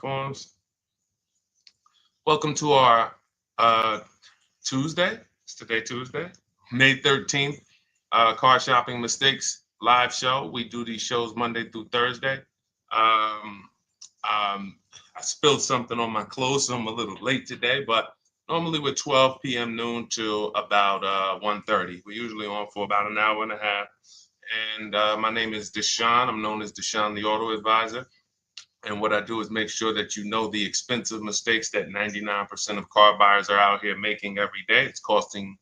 Forms. Welcome to our Tuesday. It's today Tuesday, May 13th. Car shopping mistakes live show. We do these shows Monday through Thursday. Um, I spilled something on my clothes, so I'm a little late today, but normally we're 12 p.m. noon till about 1:30. We're usually on for about an hour and a half. And my name is Deshone. I'm known as Deshone the Auto Advisor. And what I do is make sure that you know the expensive mistakes that 99% of car buyers are out here making every day. It's costing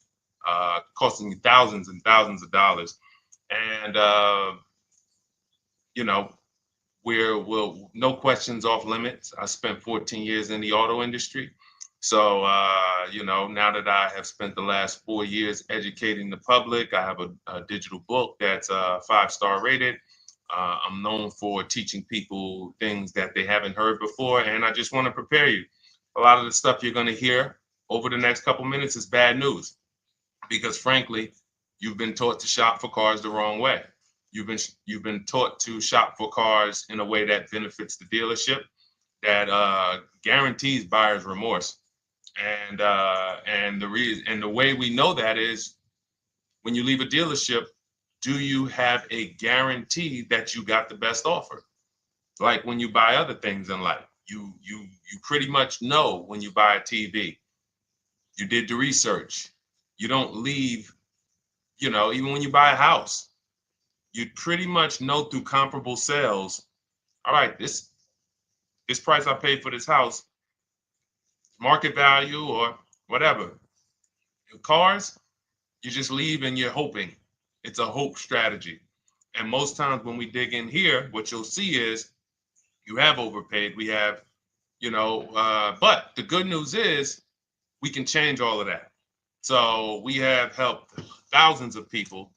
you thousands and thousands of dollars. And you know, we'll no questions off limits. I spent 14 years in the auto industry. So now that I have spent the last 4 years educating the public, I have a digital book that's 5-star rated. I'm known for teaching people things that they haven't heard before, and I just want to prepare you. A lot of the stuff you're going to hear over the next couple minutes is bad news because, frankly, you've been taught to shop for cars the wrong way. You've been taught to shop for cars in a way that benefits the dealership, that guarantees buyer's remorse, and the way we know that is when you leave a dealership. Do you have a guarantee that you got the best offer? Like when you buy other things in life, you pretty much know when you buy a TV. You did the research. You don't leave, even when you buy a house, you pretty much know through comparable sales, all right, this price I paid for this house, market value or whatever. Cars, you just leave and you're hoping. It's a hope strategy. And most times when we dig in here, what you'll see is you have overpaid. We have, but the good news is we can change all of that. So we have helped thousands of people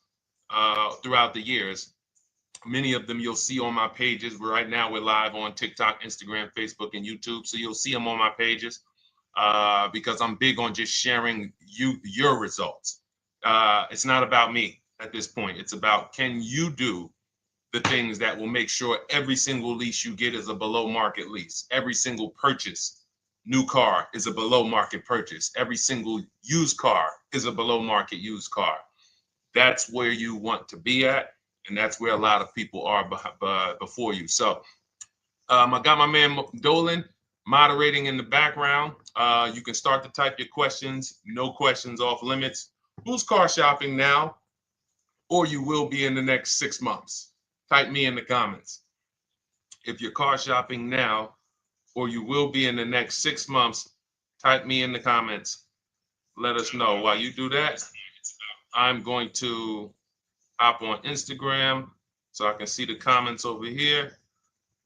throughout the years. Many of them you'll see on my pages. Right now we're live on TikTok, Instagram, Facebook, and YouTube. So you'll see them on my pages because I'm big on just sharing your results. It's not about me at this point. It's about, can you do the things that will make sure every single lease you get is a below market lease. Every single purchase, new car, is a below market purchase. Every single used car is a below market used car. That's where you want to be at, and that's where a lot of people are before you. So I got my man Dolan moderating in the background. You can start to type your questions. No questions off limits. Who's car shopping now, or you will be in the next 6 months? Type me in the comments. If you're car shopping now, or you will be in the next 6 months, type me in the comments. Let us know. While you do that, I'm going to hop on Instagram so I can see the comments over here.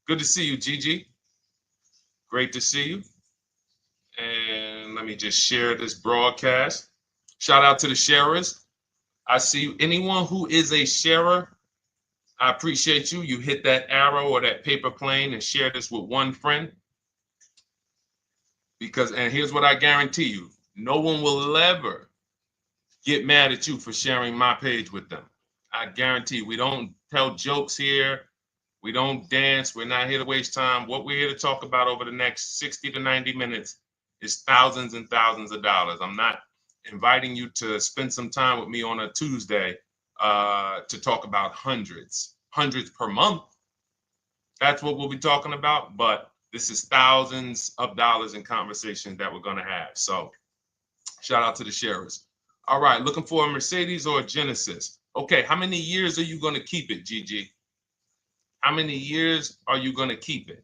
Good to see you, Gigi. Great to see you. And let me just share this broadcast. Shout out to the sharers. I see anyone who is a sharer. I appreciate you. You hit that arrow or that paper plane and share this with one friend. And here's what I guarantee you. No one will ever get mad at you for sharing my page with them. I guarantee you, we don't tell jokes here. We don't dance. We're not here to waste time. What we're here to talk about over the next 60 to 90 minutes is thousands and thousands of dollars. I'm not inviting you to spend some time with me on a Tuesday to talk about hundreds per month. That's what we'll be talking about. But this is thousands of dollars in conversations that we're going to have. So shout out to the sharers. All right, looking for a Mercedes or a Genesis. Okay, how many years are you going to keep it, Gigi? How many years are you going to keep it?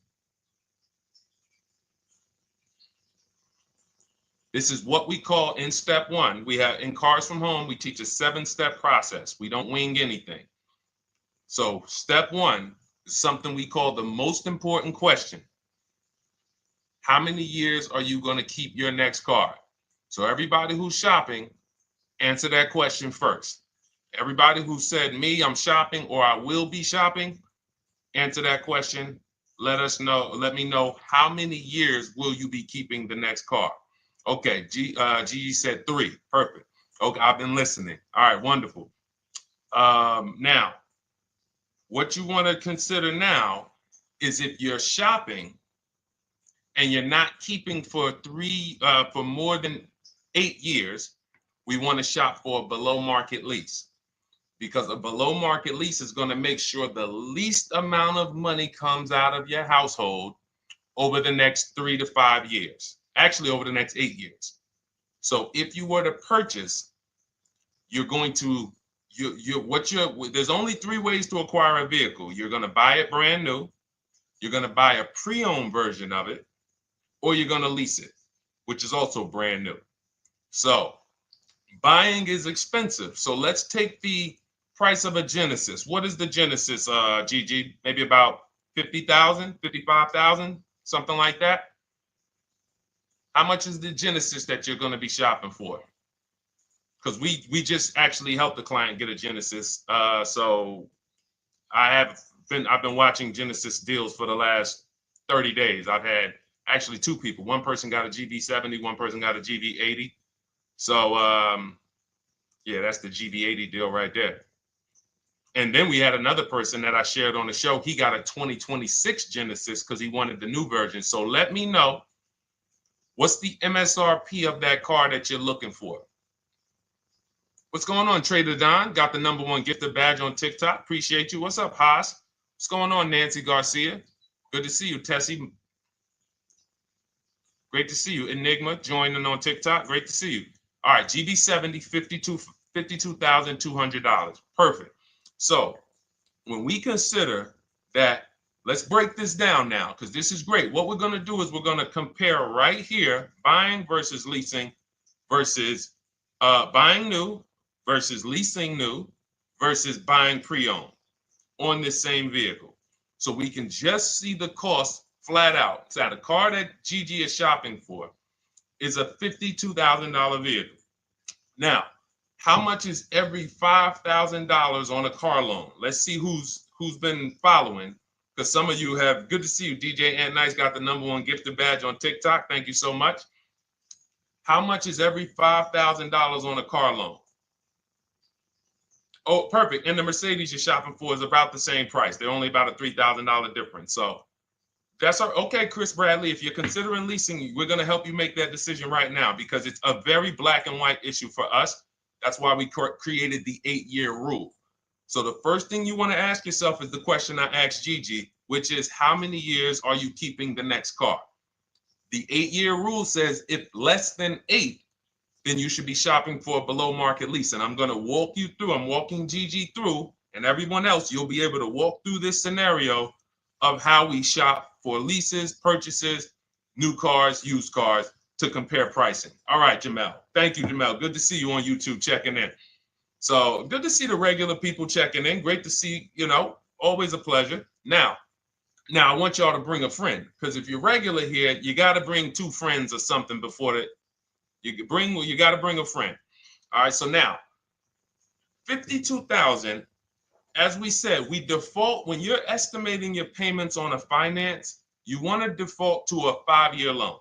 This is what we call in step one. We have in Cars from Home, we teach a 7-step process. We don't wing anything. So step one is something we call the most important question. How many years are you going to keep your next car? So everybody who's shopping, answer that question first. Everybody who said me, I'm shopping, or I will be shopping, answer that question. Let me know how many years will you be keeping the next car? Okay, Gigi said 3. Perfect. Okay, I've been listening. All right, wonderful. Now, what you want to consider now is if you're shopping, and you're not keeping for more than 8 years, we want to shop for a below market lease, because a below market lease is going to make sure the least amount of money comes out of your household over the next 3 to 5 years, actually over the next 8 years. So if you were to purchase, you're going to, there's only 3 ways to acquire a vehicle. You're going to buy it brand new, you're going to buy a pre-owned version of it, or you're going to lease it, which is also brand new. So buying is expensive. So let's take the price of a Genesis. What is the Genesis, Gigi? Maybe about 50,000, 55,000, something like that. How much is the Genesis that you're going to be shopping for? Because we just actually helped the client get a Genesis. So I've been watching Genesis deals for the last 30 days. I've had actually 2 people. One person got a GB70, one person got a GB80. So yeah, that's the GB80 deal right there. And then we had another person that I shared on the show. He got a 2026 Genesis because he wanted the new version. So let me know, what's the MSRP of that car that you're looking for? What's going on, Trader Don? Got the #1 gifted badge on TikTok. Appreciate you. What's up, Haas? What's going on, Nancy Garcia? Good to see you, Tessie. Great to see you. Enigma joining on TikTok. Great to see you. All right, GB70, $52,200. Perfect. So when we consider that, let's break this down now, because this is great. What we're going to do is we're going to compare right here, buying versus leasing versus buying new versus leasing new versus buying pre-owned on this same vehicle. So we can just see the cost flat out. So the car that Gigi is shopping for is a $52,000 vehicle. Now, how much is every $5,000 on a car loan? Let's see who's been following, because some of you have. Good to see you, DJ Ant Nice got the #1 gifted badge on TikTok. Thank you so much. How much is every $5,000 on a car loan? Oh, perfect. And the Mercedes you're shopping for is about the same price. They're only about a $3,000 difference. So that's okay, Chris Bradley. If you're considering leasing, we're going to help you make that decision right now, because it's a very black and white issue for us. That's why we created the 8-year rule. So the first thing you want to ask yourself is the question I asked Gigi, which is, how many years are you keeping the next car? The 8-year rule says if less than 8, then you should be shopping for a below market lease. And I'm going to walk you through, I'm walking Gigi through, and everyone else, you'll be able to walk through this scenario of how we shop for leases, purchases, new cars, used cars, to compare pricing. All right, Jamel. Thank you, Jamel. Good to see you on YouTube checking in. So good to see the regular people checking in. Great to see, always a pleasure. Now I want y'all to bring a friend, because if you're regular here, you got to bring 2 friends or something before you got to bring a friend. All right, so now 52,000, as we said, we default when you're estimating your payments on a finance, you want to default to a 5-year loan.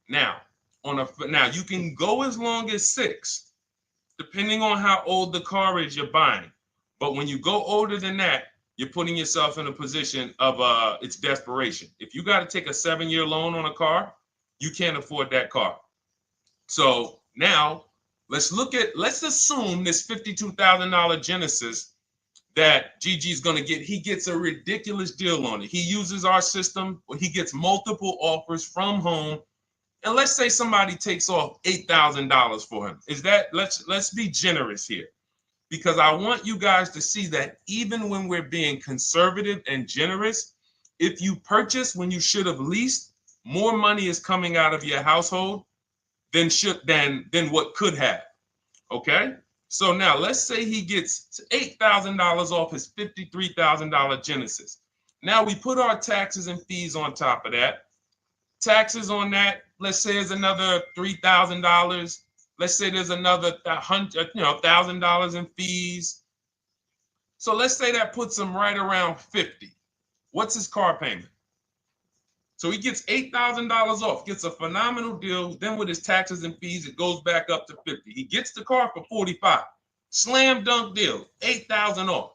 Now, you can go as long as 6, depending on how old the car is you're buying. But when you go older than that, you're putting yourself in a position of it's desperation. If you got to take a 7-year loan on a car, you can't afford that car. So now let's assume this $52,000 Genesis that Gigi's going to get. He gets a ridiculous deal on it. He uses our system, he gets multiple offers from home. And let's say somebody takes off $8,000 for him. Let's be generous here, because I want you guys to see that even when we're being conservative and generous, if you purchase when you should have leased, more money is coming out of your household than what could have. Okay? So now let's say he gets $8,000 off his $53,000 Genesis. Now we put our taxes and fees on top of that. Taxes on that, let's say, is another $3,000. Let's say there's another $1,000 in fees. So let's say that puts him right around 50. What's his car payment? So he gets $8,000 off, gets a phenomenal deal. Then with his taxes and fees, it goes back up to 50. He gets the car for 45. Slam dunk deal, $8,000 off.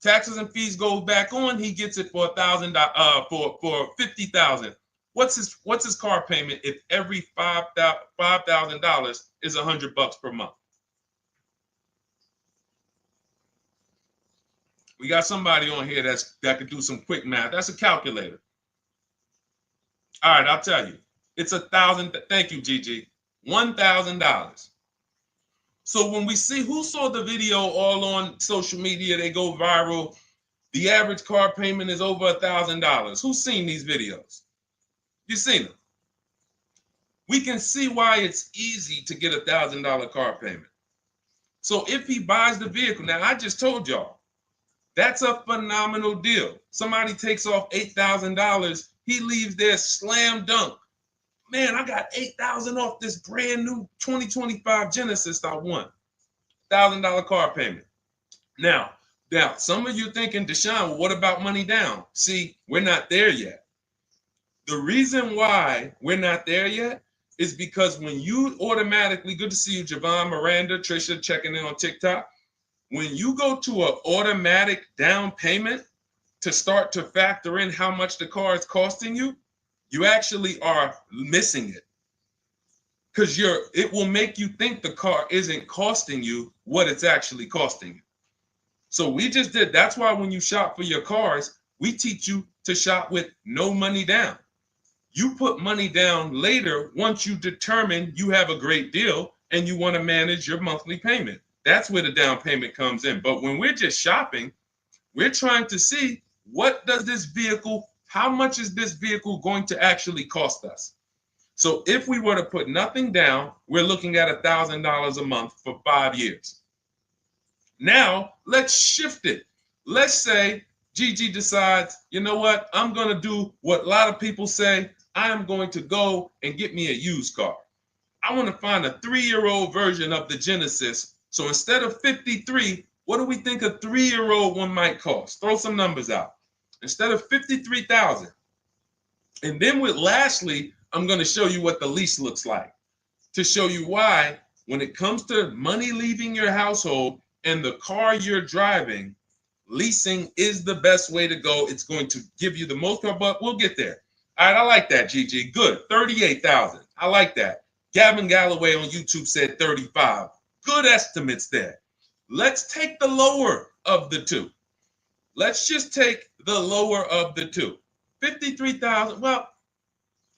Taxes and fees go back on. He gets it for $1,000. For $50,000. What's his car payment if every $5,000 is $100 per month? We got somebody on here that could do some quick math. That's a calculator. All right, I'll tell you. It's $1,000. Thank you, Gigi. $1,000. So when we see who saw the video all on social media, they go viral. The average car payment is over $1,000. Who's seen these videos? You've seen them. We can see why it's easy to get $1,000 car payment. So if he buys the vehicle, now I just told y'all, that's a phenomenal deal. Somebody takes off $8,000. He leaves there slam dunk. Man, I got $8,000 off this brand new 2025 Genesis I won. $1,000 car payment. Now, some of you thinking, Deshone, well, what about money down? See, we're not there yet. The reason why we're not there yet is because when you automatically, good to see you, Javon, Miranda, Trisha, checking in on TikTok. When you go to an automatic down payment to start to factor in how much the car is costing you, you actually are missing it. Because it will make you think the car isn't costing you what it's actually costing you. So we just did. That's why when you shop for your cars, we teach you to shop with no money down. You put money down later once you determine you have a great deal and you want to manage your monthly payment. That's where the down payment comes in. But when we're just shopping, we're trying to see how much is this vehicle going to actually cost us? So if we were to put nothing down, we're looking at $1,000 a month for 5 years. Now, let's shift it. Let's say Gigi decides, you know what? I'm going to do what a lot of people say. I am going to go and get me a used car. I want to find a 3-year-old version of the Genesis. So instead of $53,000, what do we think a 3-year-old one might cost? Throw some numbers out. Instead of $53,000. And then lastly, I'm going to show you what the lease looks like to show you why when it comes to money leaving your household and the car you're driving, leasing is the best way to go. It's going to give you the most, but we'll get there. All right, I like that, Gigi. Good. 38,000. I like that. Gavin Galloway on YouTube said 35. Good estimates there. Let's take the lower of the two. Let's just take the lower of the two. 53,000. Well,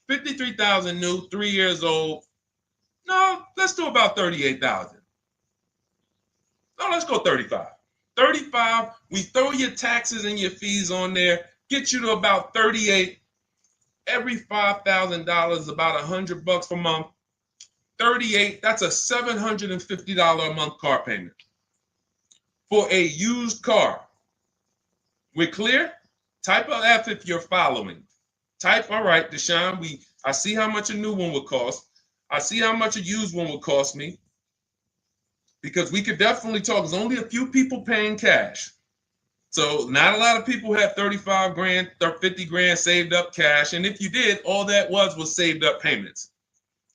53,000 new, 3 years old. No, let's do about 38,000. No, let's go 35. 35, we throw your taxes and your fees on there, get you to about 38. Every $5,000, about $100 per month. 38, that's a $750 a month car payment for a used car. We're clear? Type of F if you're following. Type, all right, Deshone, I see how much a new one would cost. I see how much a used one would cost me. Because we could definitely talk. There's only a few people paying cash. So not a lot of people have 35 grand, 50 grand saved up cash. And if you did, all that was saved up payments.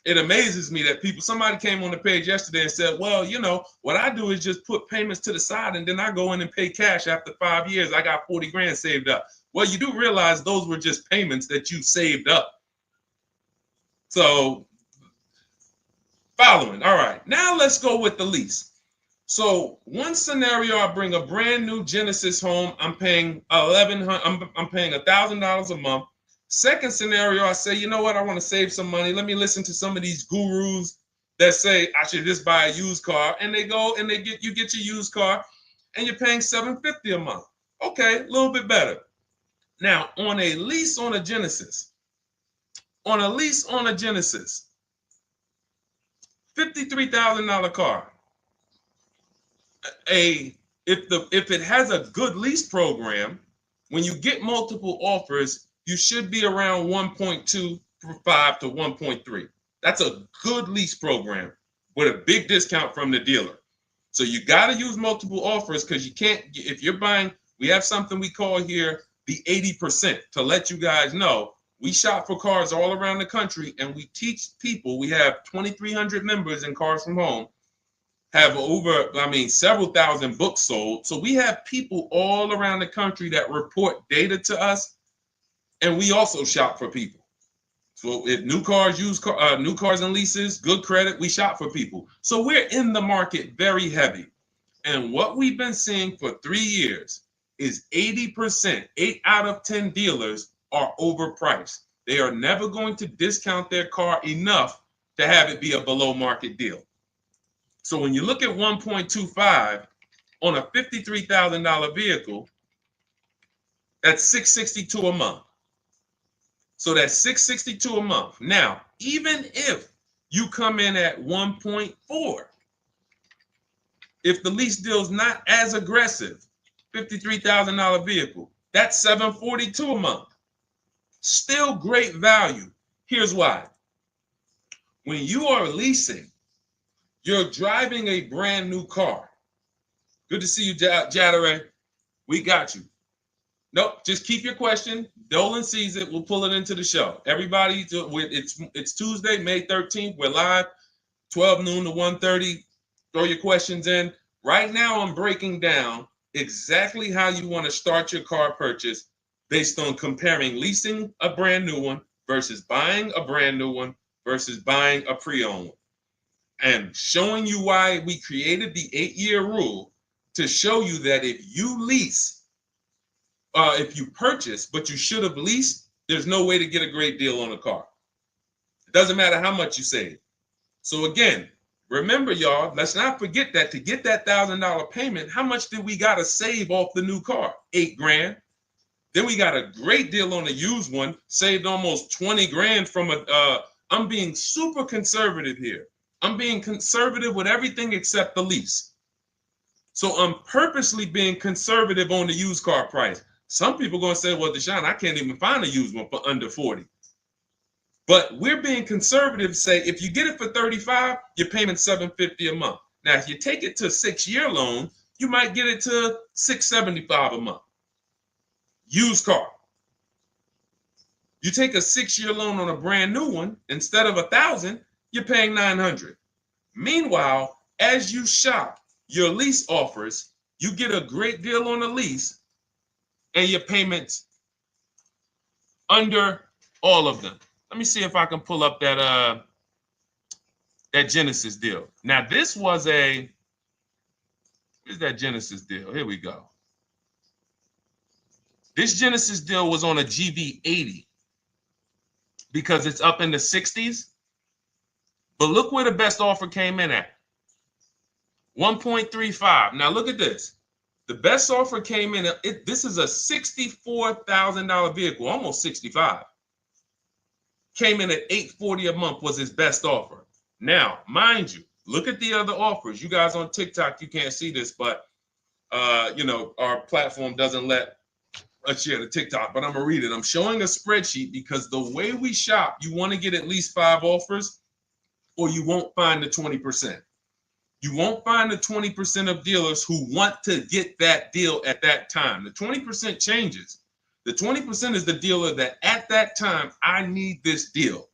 It amazes me that somebody came on the page yesterday and said, well, you know, what I do is just put payments to the side and then I go in and pay cash after 5 years. I got 40 grand saved up. Well, you do realize those were just payments that you saved up. So following. All right, now let's go with the lease. So one scenario, I bring a brand new Genesis home. I'm paying $1,000 a month. Second scenario, I say, you know what? I want to save some money. Let me listen to some of these gurus that say I should just buy a used car, and they go and you get your used car, and you're paying $750 a month. Okay, a little bit better. Now on a lease on a Genesis, $53,000 car. If it has a good lease program, when you get multiple offers, you should be around 1.25 to 1.3. That's a good lease program with a big discount from the dealer. So you got to use multiple offers because you can't, if you're buying, we have something we call here the 80% to let you guys know. We shop for cars all around the country and we teach people, we have 2,300 members in Cars from Home, have several thousand books sold. So we have people all around the country that report data to us, and we also shop for people. So if new cars, new cars and leases, good credit, we shop for people. So we're in the market very heavy. And what we've been seeing for 3 years is 80%, 8 out of 10 dealers are overpriced. They are never going to discount their car enough to have it be a below market deal. So when you look at 1.25 on a $53,000 vehicle, that's $662 a month. So that's $662 a month. Now, even if you come in at 1.4, if the lease deal is not as aggressive, $53,000 vehicle, that's $742 a month. Still great value. Here's why. When you are leasing, you're driving a brand new car. Good to see you, Jadare. We got you. Nope, just keep your question. Dolan sees it. We'll pull it into the show. Everybody, it's Tuesday, May 13th. We're live, 12 noon to 1:30. Throw your questions in. Right now, I'm breaking down exactly how you want to start your car purchase based on comparing leasing a brand new one versus buying a brand new one versus buying a pre-owned one. And showing you why we created the 8-year rule to show you that if you lease, if you purchase, but you should have leased, there's no way to get a great deal on a car. It doesn't matter how much you save. So again, remember, y'all, let's not forget that to get that $1,000 payment, how much did we got to save off the new car? $8,000. Then we got a great deal on a used one, saved almost 20 grand from I'm being super conservative here. I'm being conservative with everything except the lease. So I'm purposely being conservative on the used car price. Some people are going to say, well, Deshone, I can't even find a used one for under 40. But we're being conservative, say if you get it for 35, you're paying $750 a month. Now, if you take it to a 6-year loan, you might get it to $675 a month. Used car. You take a 6-year loan on a brand new one, instead of $1,000, you're paying $900. Meanwhile, as you shop your lease offers, you get a great deal on the lease, and your payments under all of them. Let me see if I can pull up that Genesis deal. Now, this was where's that Genesis deal? Here we go. This Genesis deal was on a GV80 because it's up in the 60s. But look where the best offer came in at. 1.35. Now look at this. The best offer came in, this is a $64,000 vehicle, almost 65. Came in at $840 a month was his best offer. Now, mind you, look at the other offers. You guys on TikTok, you can't see this, but our platform doesn't let us share the TikTok, but I'm gonna read it. I'm showing a spreadsheet because the way we shop, you want to get at least 5 offers or you won't find the 20%. You won't find the 20% of dealers who want to get that deal at that time. The 20% changes. The 20% is the dealer that at that time, I need this deal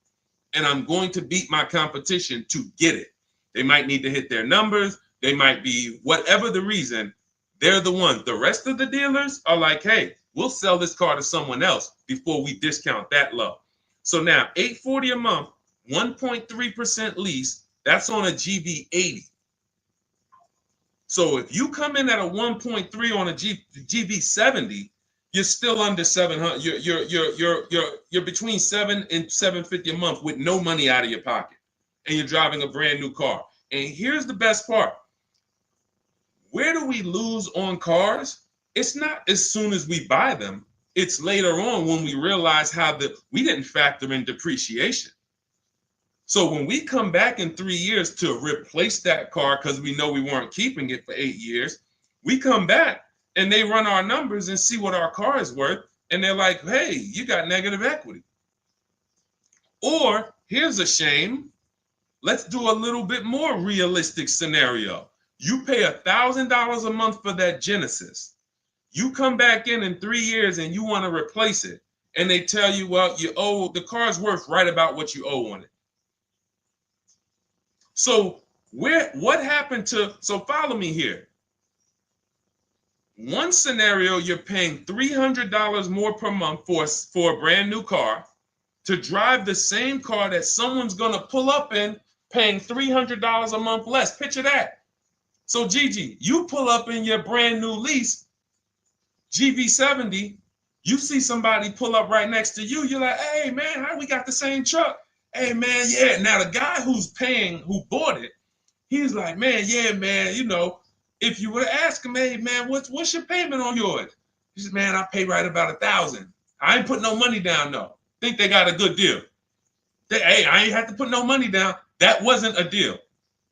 and I'm going to beat my competition to get it. They might need to hit their numbers. They might be whatever the reason. They're the ones. The rest of the dealers are like, hey, we'll sell this car to someone else before we discount that low. So now $840 a month, 1.3% lease, that's on a GV80. So if you come in at a 1.3 on a GV70, you're still under 700. You're between 7 and 750 a month with no money out of your pocket, and you're driving a brand new car. And here's the best part: where do we lose on cars? It's not as soon as we buy them. It's later on when we realize we didn't factor in depreciation. So when we come back in 3 years to replace that car because we know we weren't keeping it for 8 years, we come back and they run our numbers and see what our car is worth. And they're like, hey, you got negative equity. Or here's a shame. Let's do a little bit more realistic scenario. You pay $1,000 a month for that Genesis. You come back in 3 years and you want to replace it. And they tell you, well, the car's worth right about what you owe on it. So What happened to, so follow me here. One scenario, you're paying $300 more per month for a brand new car to drive the same car that someone's going to pull up in, paying $300 a month less. Picture that. So Gigi, you pull up in your brand new lease, GV70, you see somebody pull up right next to you. You're like, hey man, how we got the same truck? Hey man, yeah. Now the guy who bought it, he's like, man, yeah, man, you know, if you were to ask him, hey man, what's your payment on yours? He says, man, I pay right about $1,000. I ain't put no money down though. Think they got a good deal. Hey, I ain't had to put no money down. That wasn't a deal.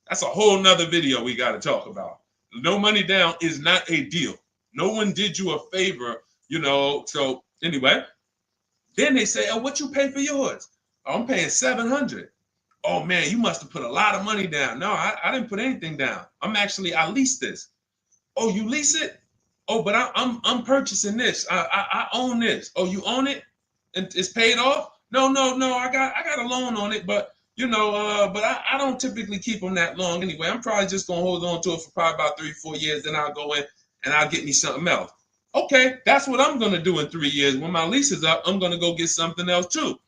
That's a whole nother video we got to talk about. No money down is not a deal. No one did you a favor, you know. So anyway, then they say, oh, what you pay for yours? Oh, I'm paying $700. Oh man, you must have put a lot of money down. No, I didn't put anything down. I leased this. Oh, you lease it? Oh, but I'm purchasing this. I own this. Oh, you own it? And it's paid off? No. I got a loan on it, but you know, but I don't typically keep them that long anyway. I'm probably just gonna hold on to it for probably about 3-4 years. Then I'll go in and I'll get me something else. Okay, that's what I'm gonna do in 3 years. When my lease is up, I'm gonna go get something else too.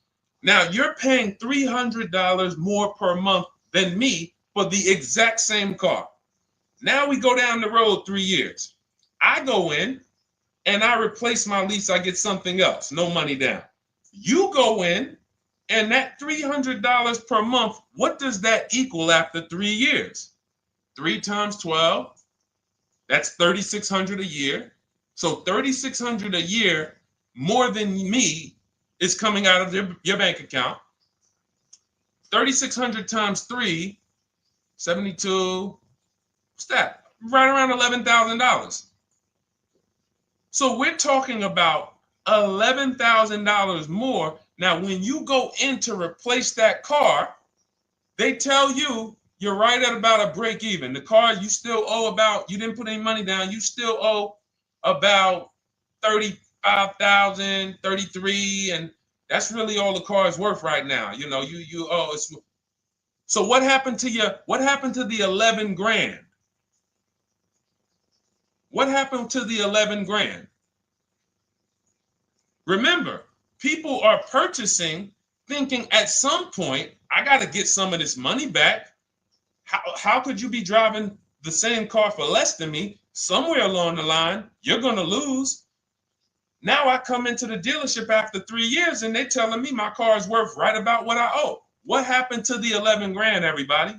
Now you're paying $300 more per month than me for the exact same car. Now we go down the road 3 years. I go in and I replace my lease. I get something else, no money down. You go in and that $300 per month, what does that equal after 3 years? 3 times 12, that's $3,600 a year. So $3,600 a year more than me is coming out of your bank account. 3,600 times 3, 72, what's that? Right around $11,000. So we're talking about $11,000 more. Now, when you go in to replace that car, they tell you you're right at about a break even. The car you still owe about, you didn't put any money down, you still owe about 35,000, 33, and that's really all the car is worth right now. You know, you owe. So what happened to you? What happened to the 11 grand? What happened to the 11 grand? Remember, people are purchasing thinking at some point, I got to get some of this money back. How could you be driving the same car for less than me? Somewhere along the line, you're going to lose. Now I come into the dealership after 3 years and they're telling me my car is worth right about what I owe. What happened to the 11 grand, everybody?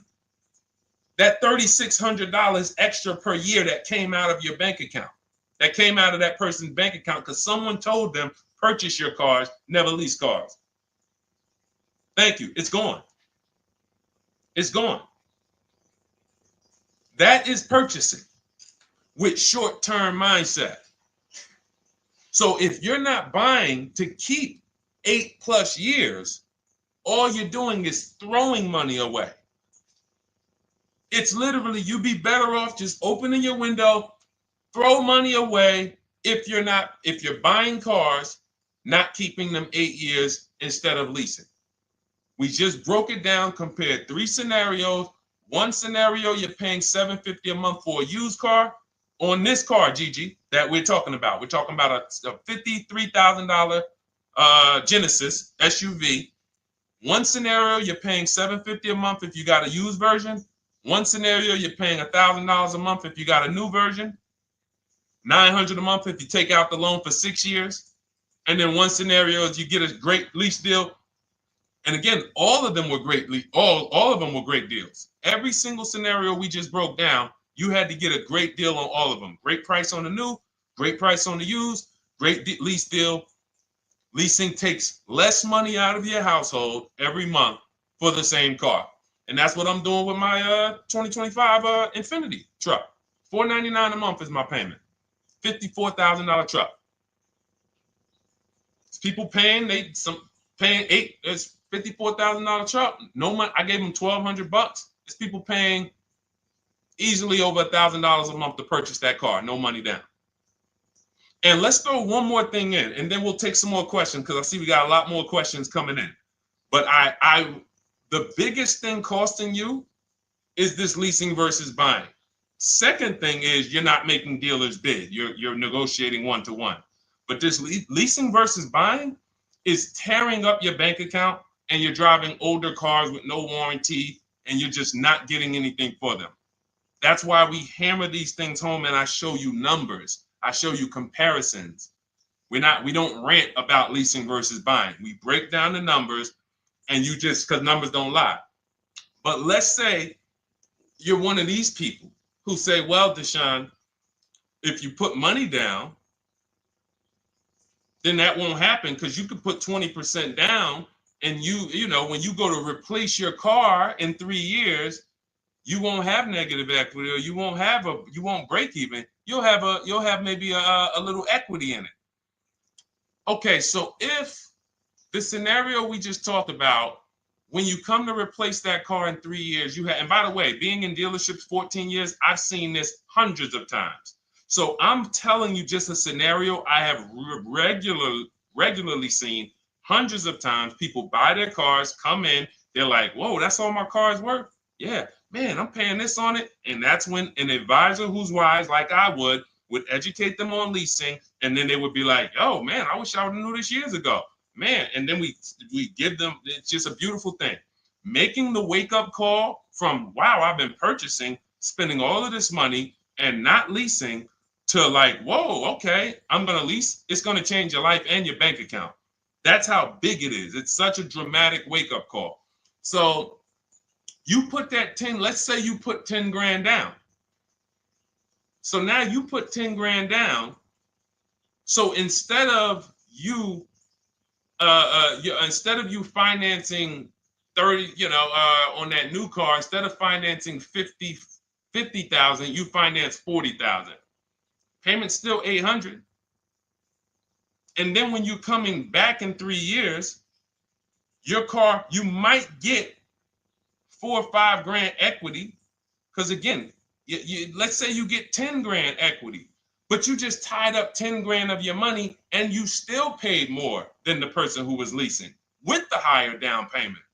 That $3,600 extra per year that came out of your bank account, that came out of that person's bank account because someone told them, purchase your cars, never lease cars. Thank you. It's gone. It's gone. That is purchasing with short-term mindset. So if you're not buying to keep 8+ years, all you're doing is throwing money away. It's literally, you'd be better off just opening your window, throw money away if you're buying cars, not keeping them 8 years instead of leasing. We just broke it down, compared 3 scenarios. One scenario, you're paying $750 a month for a used car. On this car, Gigi, that we're talking about a $53,000 Genesis SUV. One scenario, you're paying $750 a month if you got a used version. One scenario, you're paying $1,000 a month if you got a new version. $900 a month if you take out the loan for 6 years. And then one scenario is you get a great lease deal. And again, all of them were great. All of them were great deals. Every single scenario we just broke down, you had to get a great deal on all of them. Great price on the new, great price on the used, great lease deal. Leasing takes less money out of your household every month for the same car. And that's what I'm doing with my 2025 Infiniti truck. $499 a month is my payment. $54,000 truck. It's people paying, it's $54,000 truck. No money. I gave them $1,200. It's people paying easily over $1,000 a month to purchase that car. No money down. And let's throw one more thing in, and then we'll take some more questions because I see we got a lot more questions coming in. But the biggest thing costing you is this leasing versus buying? Second thing is you're not making dealers bid. You're negotiating one-to-one. But this leasing versus buying is tearing up your bank account, and you're driving older cars with no warranty, and you're just not getting anything for them. That's why we hammer these things home, and I show you numbers. I show you comparisons. We don't rant about leasing versus buying. We break down the numbers, and you just, because numbers don't lie. But let's say you're one of these people who say, well, Deshone, if you put money down, then that won't happen, because you could put 20% down, and you know, when you go to replace your car in 3 years, you won't have negative equity, or you won't break even. You'll have maybe a little equity in it. Okay, so if the scenario we just talked about, when you come to replace that car in 3 years, and by the way, being in dealerships 14 years, I've seen this hundreds of times. So I'm telling you just a scenario I have regularly seen hundreds of times. People buy their cars, come in, they're like, whoa, that's all my car's worth? Yeah, man, I'm paying this on it. And that's when an advisor who's wise, like I would educate them on leasing. And then they would be like, oh, man, I wish I would have knew this years ago. Man, and then we give them, it's just a beautiful thing. Making the wake-up call from, wow, I've been purchasing, spending all of this money and not leasing, to like, whoa, okay, I'm going to lease. It's going to change your life and your bank account. That's how big it is. It's such a dramatic wake-up call. So you put that 10, let's say you put 10 grand down. So now you put 10 grand down. So instead of you financing 30, on that new car, instead of financing 50,000, you finance 40,000. Payment's still 800. And then when you're coming back in 3 years, your car, you might get 4 or 5 grand equity. Because again, let's say you get 10 grand equity, but you just tied up 10 grand of your money, and you still paid more than the person who was leasing with the higher down payment.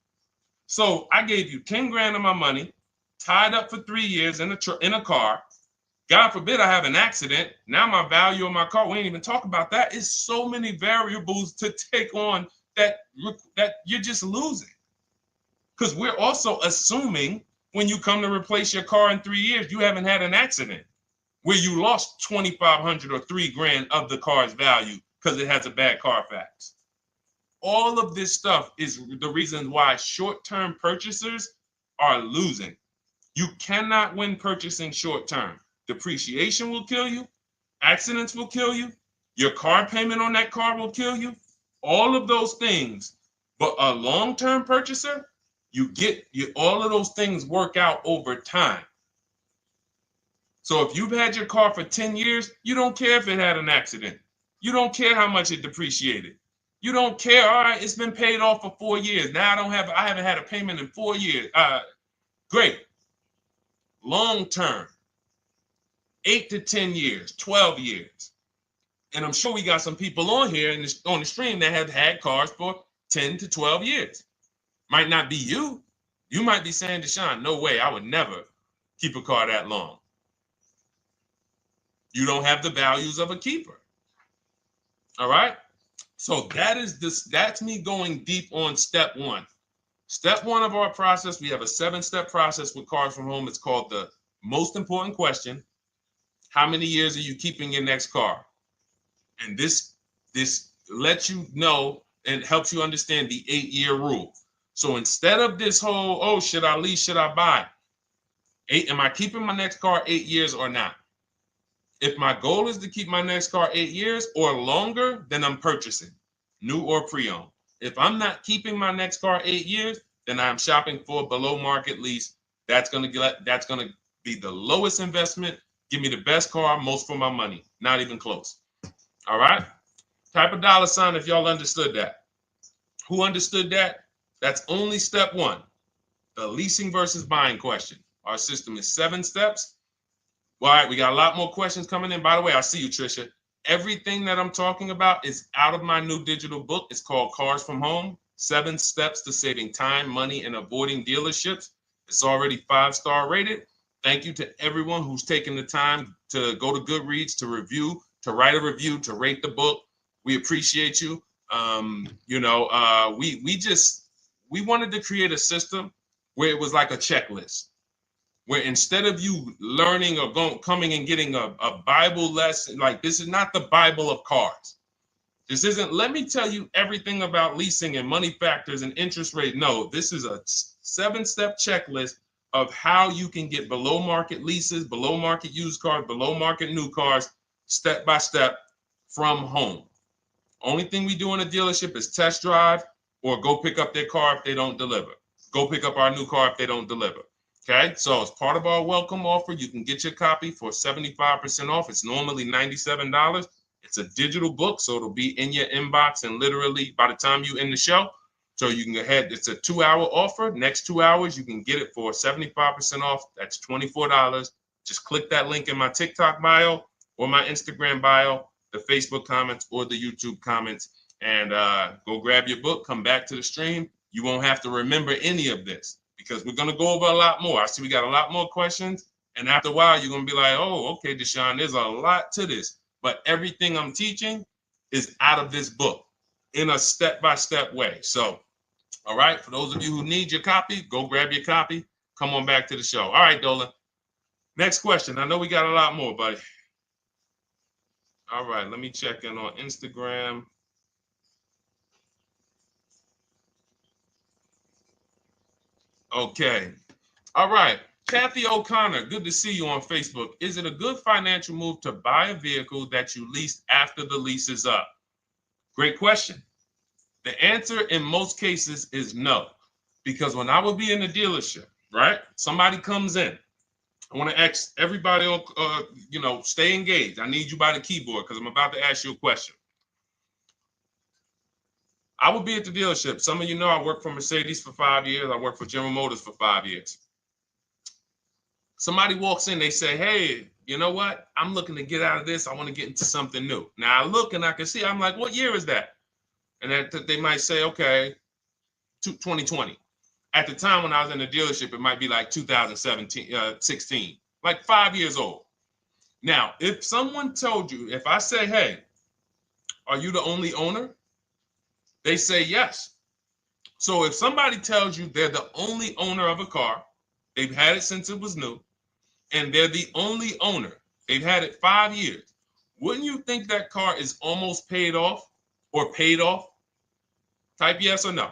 So I gave you 10 grand of my money, tied up for 3 years in a car. God forbid I have an accident. Now my value of my car, we ain't even talk about that. It's so many variables to take on that you're just losing. Because we're also assuming when you come to replace your car in 3 years, you haven't had an accident where you lost 2,500 or 3 grand of the car's value because it has a bad Carfax. All of this stuff is the reason why short-term purchasers are losing. You cannot win purchasing short-term. Depreciation will kill you. Accidents will kill you. Your car payment on that car will kill you. All of those things. But a long-term purchaser, all of those things work out over time. So if you've had your car for 10 years, you don't care if it had an accident. You don't care how much it depreciated. You don't care. All right, it's been paid off for 4 years. Now I haven't had a payment in 4 years. Great. Long-term. 8 to 10 years, 12 years. And I'm sure we got some people on here on the stream that have had cars for 10 to 12 years. Might not be you. You might be saying, Deshone, no way, I would never keep a car that long. You don't have the values of a keeper. All right? So that's me going deep on step one. Step one of our process, we have a 7-step process with Cars from Home. It's called the most important question. How many years are you keeping your next car? And this lets you know and helps you understand the 8-year rule. So instead of this whole, oh, should I lease, should I buy? Am I keeping my next car 8 years or not? If my goal is to keep my next car 8 years or longer, then I'm purchasing, new or pre-owned. If I'm not keeping my next car 8 years, then I'm shopping for a below market lease. That's gonna be the lowest investment. Give me the best car, most for my money. Not even close. All right? Type a dollar sign if y'all understood that. Who understood that? That's only step one. The leasing versus buying question. Our system is 7 steps. All right, we got a lot more questions coming in. By the way, I see you, Trisha. Everything that I'm talking about is out of my new digital book. It's called Cars from Home, 7 Steps to Saving Time, Money, and Avoiding Dealerships. It's already 5-star rated. Thank you to everyone who's taken the time to go to Goodreads to review, to write a review, to rate the book. We appreciate you. We wanted to create a system where it was like a checklist, where instead of you learning or coming and getting a Bible lesson, like this is not the Bible of cars. This isn't, let me tell you everything about leasing and money factors and interest rate. No, this is a 7-step checklist of how you can get below market leases, below market used cars, below market new cars, step by step from home. Only thing we do in a dealership is test drive or go pick up their car if they don't deliver. Go pick up our new car if they don't deliver. Okay, so as part of our welcome offer, you can get your copy for 75% off. It's normally $97. It's a digital book, so it'll be in your inbox and literally by the time you end the show. So you can go ahead. It's a 2-hour offer. Next 2 hours, you can get it for 75% off. That's $24. Just click that link in my TikTok bio or my Instagram bio, the Facebook comments or the YouTube comments, and go grab your book. Come back to the stream. You won't have to remember any of this because we're going to go over a lot more. I see we got a lot more questions. And after a while, you're going to be like, oh, okay, Deshone, there's a lot to this. But everything I'm teaching is out of this book in a step-by-step way. So, all right, for those of you who need your copy, go grab your copy. Come on back to the show. All right, Dolan. Next question. I know we got a lot more, buddy. All right, let me check in on Instagram. Okay. All right. Kathy O'Connor, good to see you on Facebook. Is it a good financial move to buy a vehicle that you leased after the lease is up? Great question. The answer in most cases is no, because when I would be in the dealership, right? Somebody comes in. I want to ask everybody, stay engaged. I need you by the keyboard because I'm about to ask you a question. I would be at the dealership. Some of you know I worked for Mercedes for 5 years. I worked for General Motors for 5 years. Somebody walks in, they say, hey, you know what? I'm looking to get out of this. I want to get into something new. Now I look and I can see, I'm like, what year is that? And that they might say, okay, 2020. At the time when I was in the dealership, it might be like 16, like 5 years old. Now, if someone told you, if I say, hey, are you the only owner? They say yes. So if somebody tells you they're the only owner of a car, they've had it since it was new, and they're the only owner, they've had it 5 years, wouldn't you think that car is almost paid off or paid off? Type yes or no.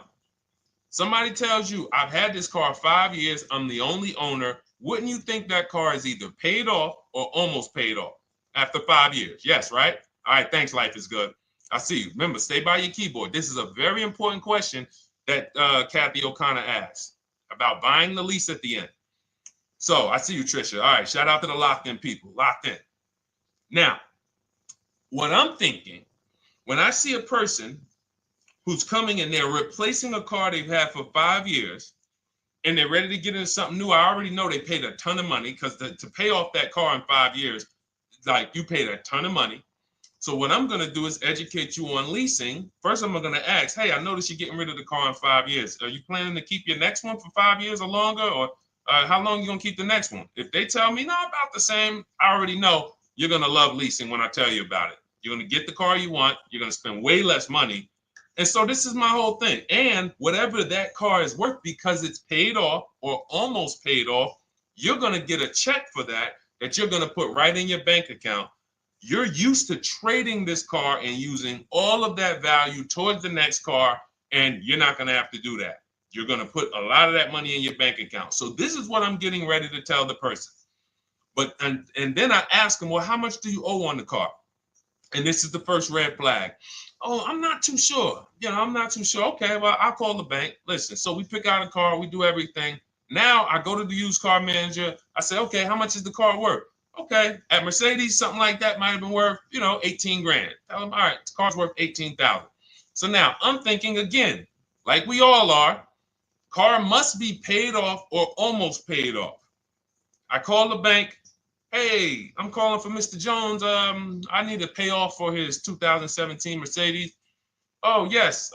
Somebody tells you, I've had this car 5 years, I'm the only owner. Wouldn't you think that car is either paid off or almost paid off after 5 years? Yes, right? All right, thanks, Life is Good. I see you. Remember, stay by your keyboard. This is a very important question that Kathy O'Connor asked about buying the lease at the end. So I see you, Trisha. All right, shout out to the locked in people. Locked in. Now, what I'm thinking, when I see a person who's coming in, they're replacing a car they've had for 5 years, and they're ready to get into something new. I already know they paid a ton of money because to pay off that car in 5 years, like you paid a ton of money. So what I'm going to do is educate you on leasing. First, I'm going to ask, hey, I noticed you're getting rid of the car in 5 years. Are you planning to keep your next one for 5 years or longer? Or how long are you going to keep the next one? If they tell me, no, about the same, I already know you're going to love leasing when I tell you about it. You're going to get the car you want. You're going to spend way less money. And so this is my whole thing. And whatever that car is worth, because it's paid off or almost paid off, you're going to get a check for that you're going to put right in your bank account. You're used to trading this car and using all of that value towards the next car, and you're not going to have to do that. You're going to put a lot of that money in your bank account. So this is what I'm getting ready to tell the person. But and then I ask them, well, how much do you owe on the car? And this is the first red flag. Oh, I'm not too sure. I'm not too sure. Okay, well, I'll call the bank. Listen, so we pick out a car, we do everything. Now I go to the used car manager. I say, okay, how much is the car worth? Okay, at Mercedes, something like that might have been worth, 18 grand. Tell them, all right, the car's worth 18,000. So now I'm thinking again, like we all are, car must be paid off or almost paid off. I call the bank. Hey, I'm calling for Mr. Jones. I need to pay off for his 2017 Mercedes. Oh, yes.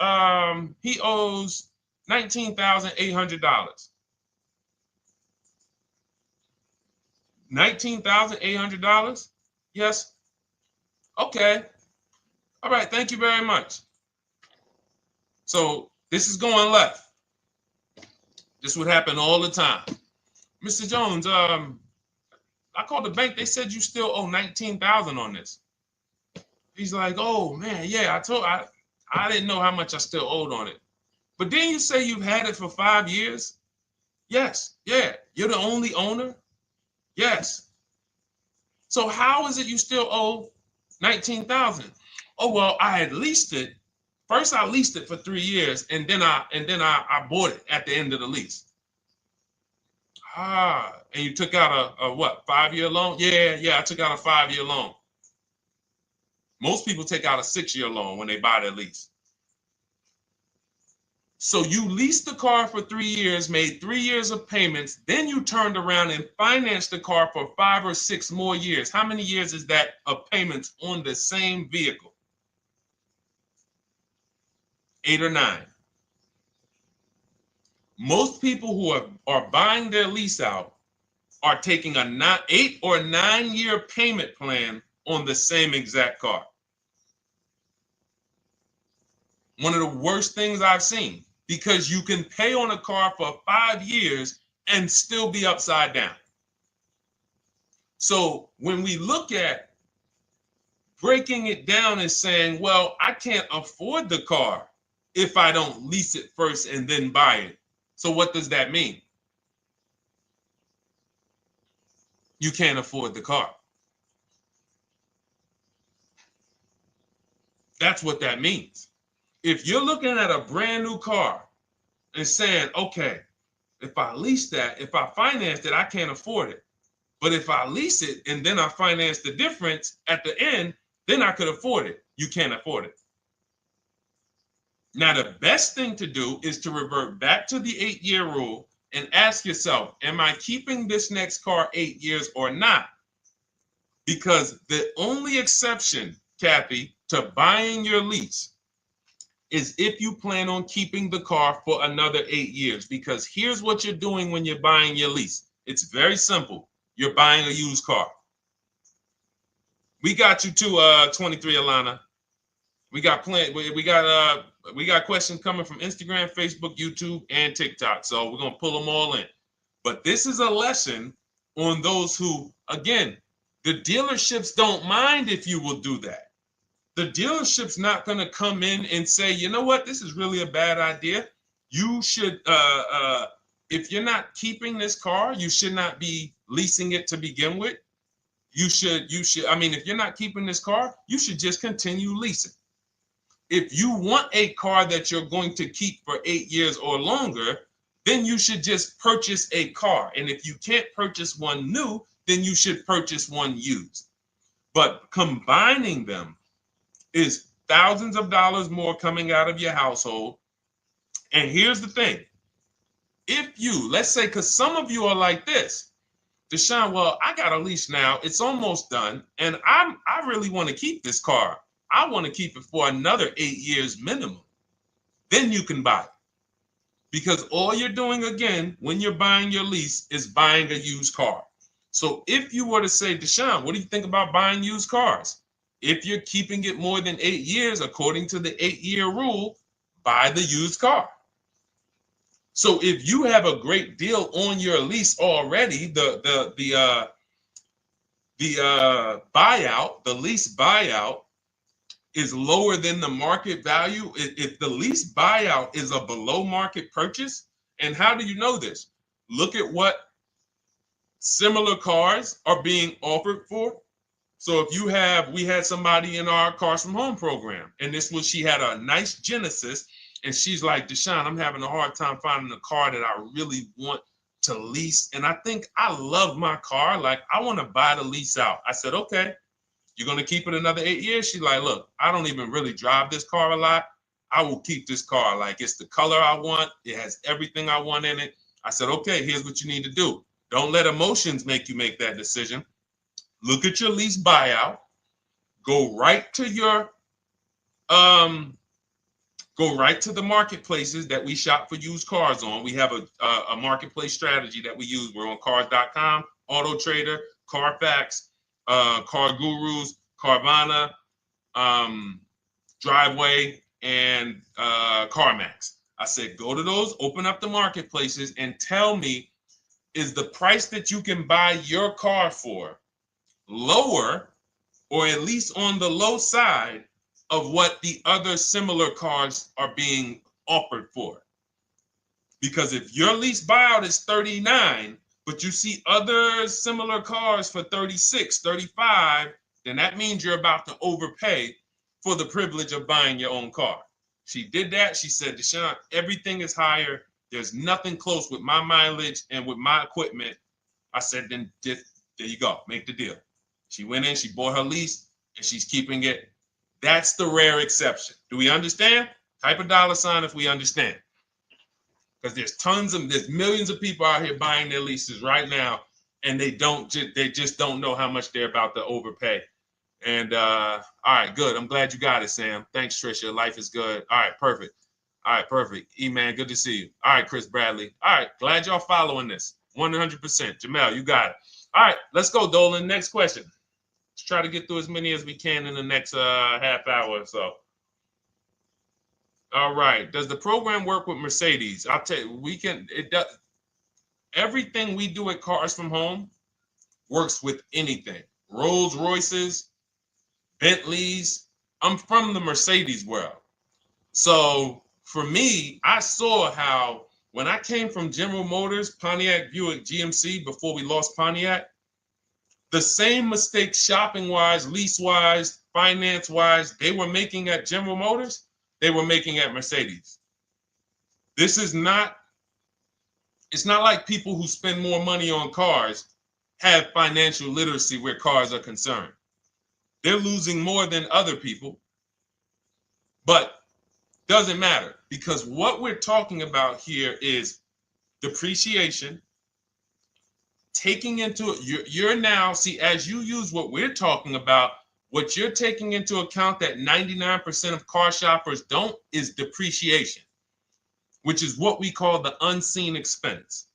He owes $19,800. $19,800? Yes. Okay. All right. Thank you very much. So this is going left. This would happen all the time. Mr. Jones, I called the bank. They said you still owe 19,000 on this. He's like, oh man, yeah, I didn't know how much I still owed on it. But didn't you say you've had it for 5 years? Yes. Yeah. You're the only owner? Yes. So how is it you still owe 19,000? Oh, well, I had leased it. First I leased it for 3 years and then I bought it at the end of the lease. Ah, and you took out a what, 5-year loan? Yeah, I took out a 5-year loan. Most people take out a 6-year loan when they buy their lease. So you leased the car for 3 years, made 3 years of payments, then you turned around and financed the car for 5 or 6 more years. How many years is that of payments on the same vehicle? 8 or 9. Most people who are buying their lease out are taking a 8 or 9 year payment plan on the same exact car. One of the worst things I've seen, because you can pay on a car for 5 years and still be upside down. So when we look at breaking it down and saying, well, I can't afford the car if I don't lease it first and then buy it. So what does that mean? You can't afford the car. That's what that means. If you're looking at a brand new car and saying, okay, if I lease that, if I finance it, I can't afford it. But if I lease it and then I finance the difference at the end, then I could afford it. You can't afford it. Now, the best thing to do is to revert back to the 8-year rule and ask yourself, am I keeping this next car 8 years or not? Because the only exception, Kathy, to buying your lease is if you plan on keeping the car for another 8 years. Because here's what you're doing when you're buying your lease. It's very simple. You're buying a used car. We got you to 23, Alana. We got questions coming from Instagram, Facebook, YouTube, and TikTok. So we're gonna pull them all in. But this is a lesson on those who, again, the dealerships don't mind if you will do that. The dealership's not gonna come in and say, you know what, this is really a bad idea. You should, if you're not keeping this car, you should not be leasing it to begin with. You should, I mean, if you're not keeping this car, you should just continue leasing. If you want a car that you're going to keep for 8 years or longer, then you should just purchase a car. And if you can't purchase one new, then you should purchase one used. But combining them is thousands of dollars more coming out of your household. And here's the thing. If you, let's say, because some of you are like this, Deshone, well, I got a lease now. It's almost done. And I really want to keep this car. I want to keep it for another 8 years minimum. Then you can buy it. Because all you're doing, again, when you're buying your lease is buying a used car. So if you were to say, Deshone, what do you think about buying used cars? If you're keeping it more than 8 years, according to the 8-year rule, buy the used car. So if you have a great deal on your lease already, the buyout, the lease buyout is lower than the market value. If the lease buyout is a below market purchase, and how do you know this? Look at what similar cars are being offered for. So if you have, we had somebody in our Cars from Home program, and she had a nice Genesis, and she's like, Deshone, I'm having a hard time finding a car that I really want to lease. And I think I love my car. Like, I want to buy the lease out. I said, okay, you're going to keep it another 8 years? She's like, look, I don't even really drive this car a lot. I will keep this car. Like, it's the color I want. It has everything I want in it. I said, okay, here's what you need to do. Don't let emotions make you make that decision. Look at your lease buyout. Go right to your go right to the marketplaces that we shop for used cars on. We have a marketplace strategy that we use. We're on cars.com, Auto Trader, Carfax, Car Gurus, Carvana, Driveway, and CarMax. I said, go to those, open up the marketplaces, and tell me, is the price that you can buy your car for lower, or at least on the low side of what the other similar cars are being offered for? Because if your lease buyout is 39, but you see other similar cars for 36, 35, then that means you're about to overpay for the privilege of buying your own car. She did that. She said, Deshone, everything is higher. There's nothing close with my mileage and with my equipment. I said, then there you go. Make the deal. She went in, she bought her lease, and she's keeping it. That's the rare exception. Do we understand? Type a $sign if we understand. Because there's millions of people out here buying their leases right now, and they just don't know how much they're about to overpay. And all right, good. I'm glad you got it, Sam. Thanks, Trisha. Life is good. All right, perfect. All right, perfect. E-Man, good to see you. All right, Chris Bradley. All right, glad y'all following this. 100%. Jamel, you got it. All right, let's go, Dolan. Next question. Let's try to get through as many as we can in the next half hour or so. All right. Does the program work with Mercedes? I'll tell you, it does. Everything we do at Cars from Home works with anything. Rolls Royces, Bentleys. I'm from the Mercedes world. So for me, I saw how when I came from General Motors, Pontiac, Buick, GMC, before we lost Pontiac, the same mistakes shopping-wise, lease-wise, finance-wise, they were making at General Motors, they were making at Mercedes. It's not like people who spend more money on cars have financial literacy where cars are concerned. They're losing more than other people, but doesn't matter, because what we're talking about here is depreciation, taking into you're now, see, as you use what we're talking about, what you're taking into account that 99% of car shoppers don't is depreciation, which is what we call the unseen expense.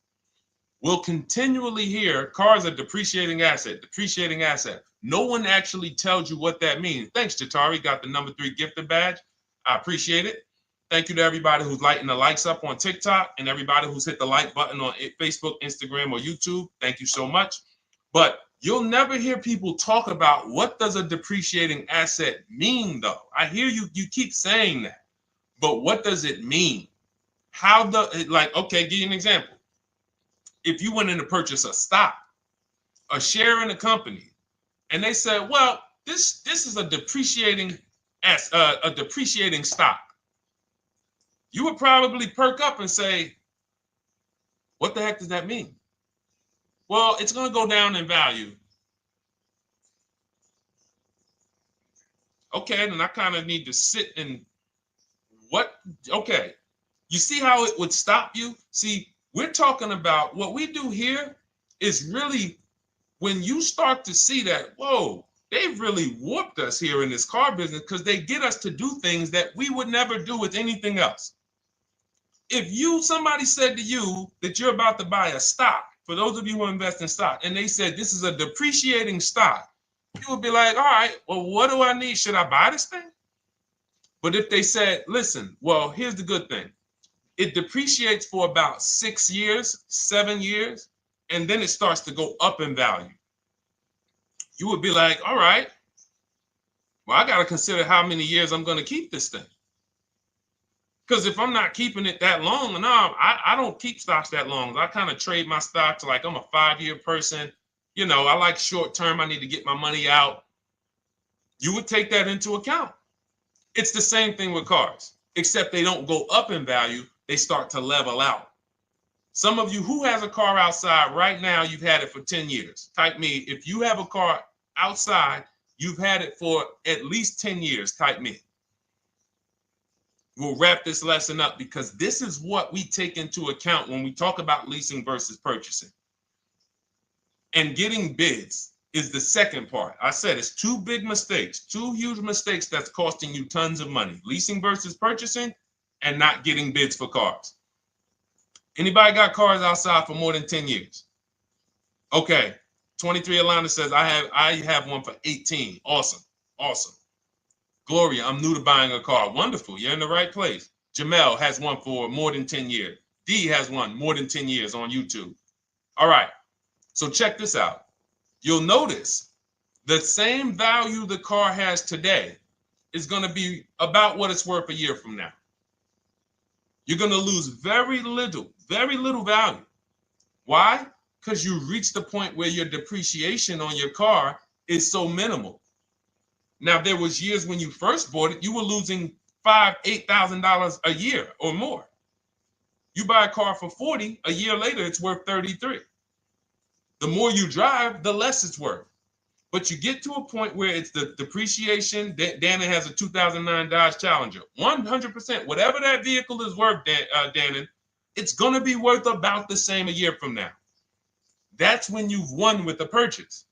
We'll continually hear cars are depreciating asset, depreciating asset. No one actually tells you what that means. Thanks, Jatari. Got the number 3 gifted badge. I appreciate it. Thank you to everybody who's lighting the likes up on TikTok and everybody who's hit the like button on Facebook, Instagram, or YouTube. Thank you so much. But you'll never hear people talk about what does a depreciating asset mean, though. I hear you keep saying that, but what does it mean? Okay, give you an example. If you went in to purchase a stock, a share in a company, and they said, well, this is a depreciating stock, you would probably perk up and say, what the heck does that mean? Well, it's going to go down in value. Okay, then I kind of need to sit and okay. You see how it would stop you? See, we're talking about what we do here is really when you start to see that, whoa, they've really warped us here in this car business because they get us to do things that we would never do with anything else. If somebody said to you that you're about to buy a stock, for those of you who invest in stock, and they said this is a depreciating stock, you would be like, all right, well, what do I need? Should I buy this thing? But if they said, listen, well, here's the good thing. It depreciates for about 6 years, 7 years, and then it starts to go up in value. You would be like, all right, well, I got to consider how many years I'm going to keep this thing. Because if I'm not keeping it that long, no, I don't keep stocks that long. I kind of trade my stocks like I'm a 5-year person. You know, I like short term. I need to get my money out. You would take that into account. It's the same thing with cars, except they don't go up in value. They start to level out. Some of you who has a car outside right now, you've had it for 10 years. Type me. If you have a car outside, you've had it for at least 10 years. Type me. We'll wrap this lesson up because this is what we take into account when we talk about leasing versus purchasing. And getting bids is the second part. I said it's 2 big mistakes, 2 huge mistakes that's costing you tons of money. Leasing versus purchasing and not getting bids for cars. Anybody got cars outside for more than 10 years? Okay, 23 Alana says, I have one for 18. Awesome. Awesome. Gloria, I'm new to buying a car. Wonderful. You're in the right place. Jamel has one for more than 10 years. D has one more than 10 years on YouTube. All right. So check this out. You'll notice the same value the car has today is going to be about what it's worth a year from now. You're going to lose very little value. Why? Because you reach the point where your depreciation on your car is so minimal. Now, there was years when you first bought it, you were losing $5,000, $8,000 a year or more. You buy a car for 40, a year later, it's worth 33. The more you drive, the less it's worth. But you get to a point where it's the depreciation. Dannon has a 2009 Dodge Challenger. 100%, whatever that vehicle is worth, Dannon, it's going to be worth about the same a year from now. That's when you've won with the purchase.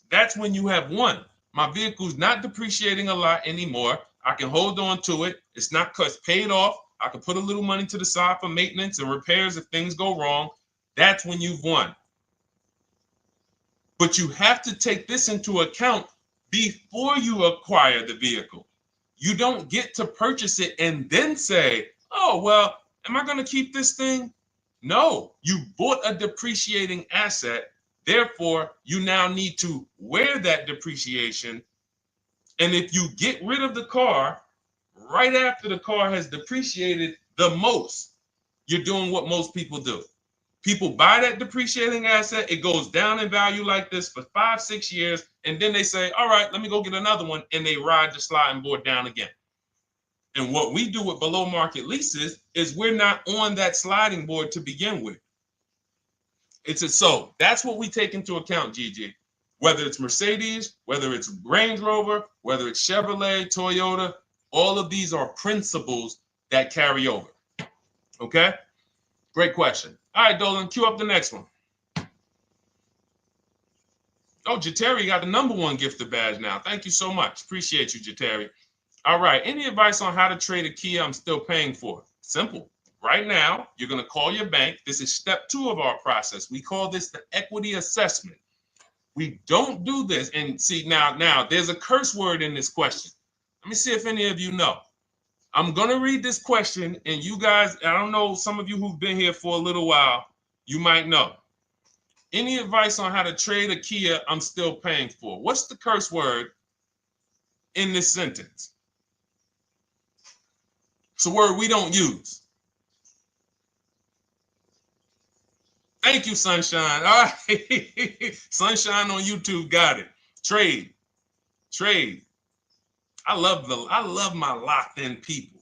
That's when you have won. My vehicle's not depreciating a lot anymore. I can hold on to it. It's not because it's paid off. I can put a little money to the side for maintenance and repairs if things go wrong. That's when you've won. But you have to take this into account before you acquire the vehicle. You don't get to purchase it and then say, oh, well, am I going to keep this thing? No, you bought a depreciating asset. Therefore, you now need to wear that depreciation. And if you get rid of the car right after the car has depreciated the most, you're doing what most people do. People buy that depreciating asset. It goes down in value like this for 5-6 years. And then they say, all right, let me go get another one. And they ride the sliding board down again. And what we do with below market leases is we're not on that sliding board to begin with. So that's what we take into account, Gigi. Whether it's Mercedes, whether it's Range Rover, whether it's Chevrolet, Toyota, all of these are principles that carry over. Okay? Great question. All right, Dolan, cue up the next one. Oh, Jateri got the #1 gifted badge now. Thank you so much. Appreciate you, Jateri. All right. Any advice on how to trade a Kia I'm still paying for? Simple. Right now, you're going to call your bank. This is step 2 of our process. We call this the equity assessment. We don't do this. And see, now there's a curse word in this question. Let me see if any of you know. I'm going to read this question, and you guys, I don't know, some of you who've been here for a little while, you might know. Any advice on how to trade a Kia I'm still paying for? What's the curse word in this sentence? It's a word we don't use. Thank you, Sunshine. All right. Sunshine on YouTube got it. Trade. I love my locked in people.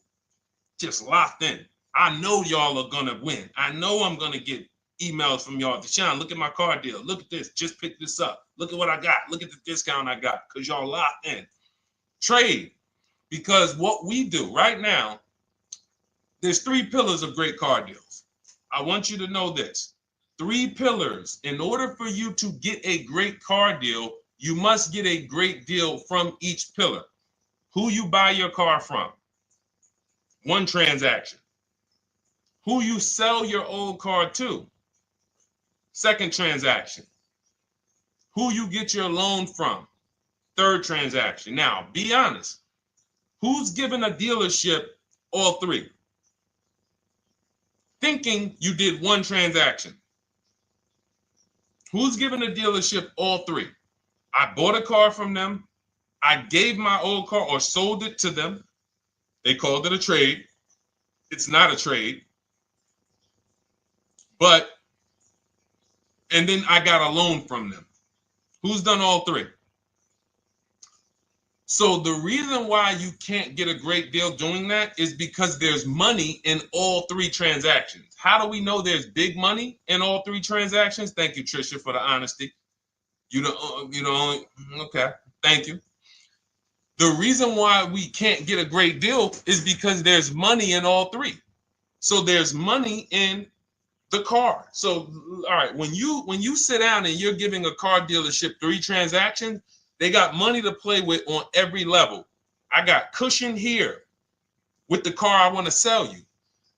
Just locked in. I know y'all are gonna win. I know I'm gonna get emails from y'all. Deshaun, look at my car deal. Look at this. Just pick this up. Look at what I got. Look at the discount I got. Because y'all locked in. Trade. Because what we do right now, there's 3 pillars of great car deals. I want you to know this. 3 pillars. In order for you to get a great car deal, you must get a great deal from each pillar. Who you buy your car from. 1 transaction. Who you sell your old car to. 2nd transaction. Who you get your loan from. 3rd transaction. Now, be honest. Who's giving a dealership all 3? Thinking you did 1 transaction. Who's giving a dealership all 3? I bought a car from them. I gave my old car or sold it to them. They called it a trade. It's not a trade. And then I got a loan from them. Who's done all 3? So the reason why you can't get a great deal doing that is because there's money in all 3 transactions. How do we know there's big money in all 3 transactions? Thank you, Tricia, for the honesty. You know, okay, thank you. The reason why we can't get a great deal is because there's money in all 3. So there's money in the car. So, all right, when you sit down and you're giving a car dealership 3 transactions, they got money to play with on every level. I got cushion here with the car I want to sell you.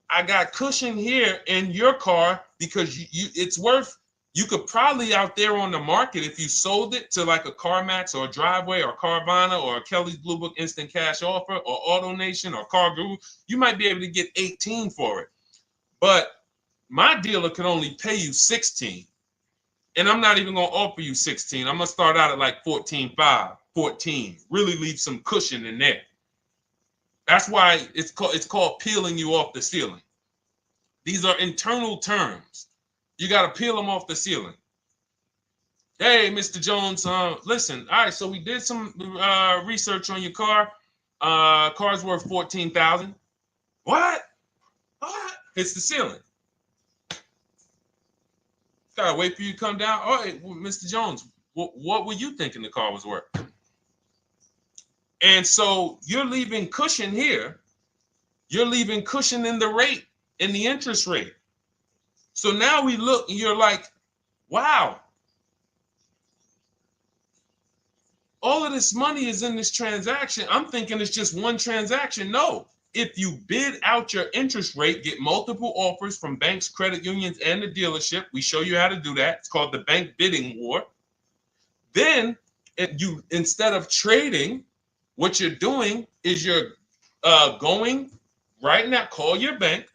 I got cushion here in your car because it's worth You could probably out there on the market, if you sold it to like a CarMax or a Driveway or Carvana or a Kelly's Blue Book Instant Cash Offer or AutoNation or Car Guru, you might be able to get 18 for it. But my dealer could only pay you 16. And I'm not even going to offer you 16. I'm going to start out at like 14.5, 14. Really leave some cushion in there. That's why it's called peeling you off the ceiling. These are internal terms. You got to peel them off the ceiling. Hey, Mr. Jones, listen. All right, so we did some research on your car. Car's worth $14,000. What? Hits the ceiling. Gotta wait for you to come down. All right, well, Mr. Jones, what were you thinking the car was worth? And so you're leaving cushion here. You're leaving cushion in the rate, in the interest rate. So now we look and you're like, wow, all of this money is in this transaction. I'm thinking it's just one transaction. No, if you bid out your interest rate, get multiple offers from banks, credit unions, and the dealership. We show you how to do that. It's called the bank bidding war. Then you, instead of trading, what you're doing is you're going right now, call your bank,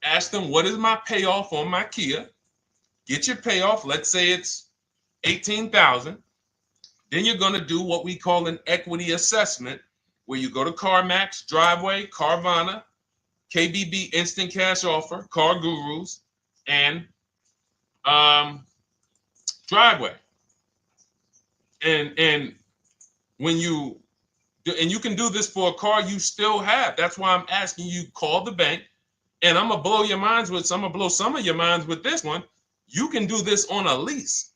ask them, what is my payoff on my Kia? Get your payoff. Let's say it's $18,000. Then you're going to do what we call an equity assessment, where you go to CarMax, Driveway, Carvana, KBB Instant Cash Offer, Car Gurus, and Driveway. And when you do, and you can do this for a car you still have. That's why I'm asking you, call the bank. And I'm gonna blow your minds with, I'm gonna blow some of your minds with this one. You can do this on a lease.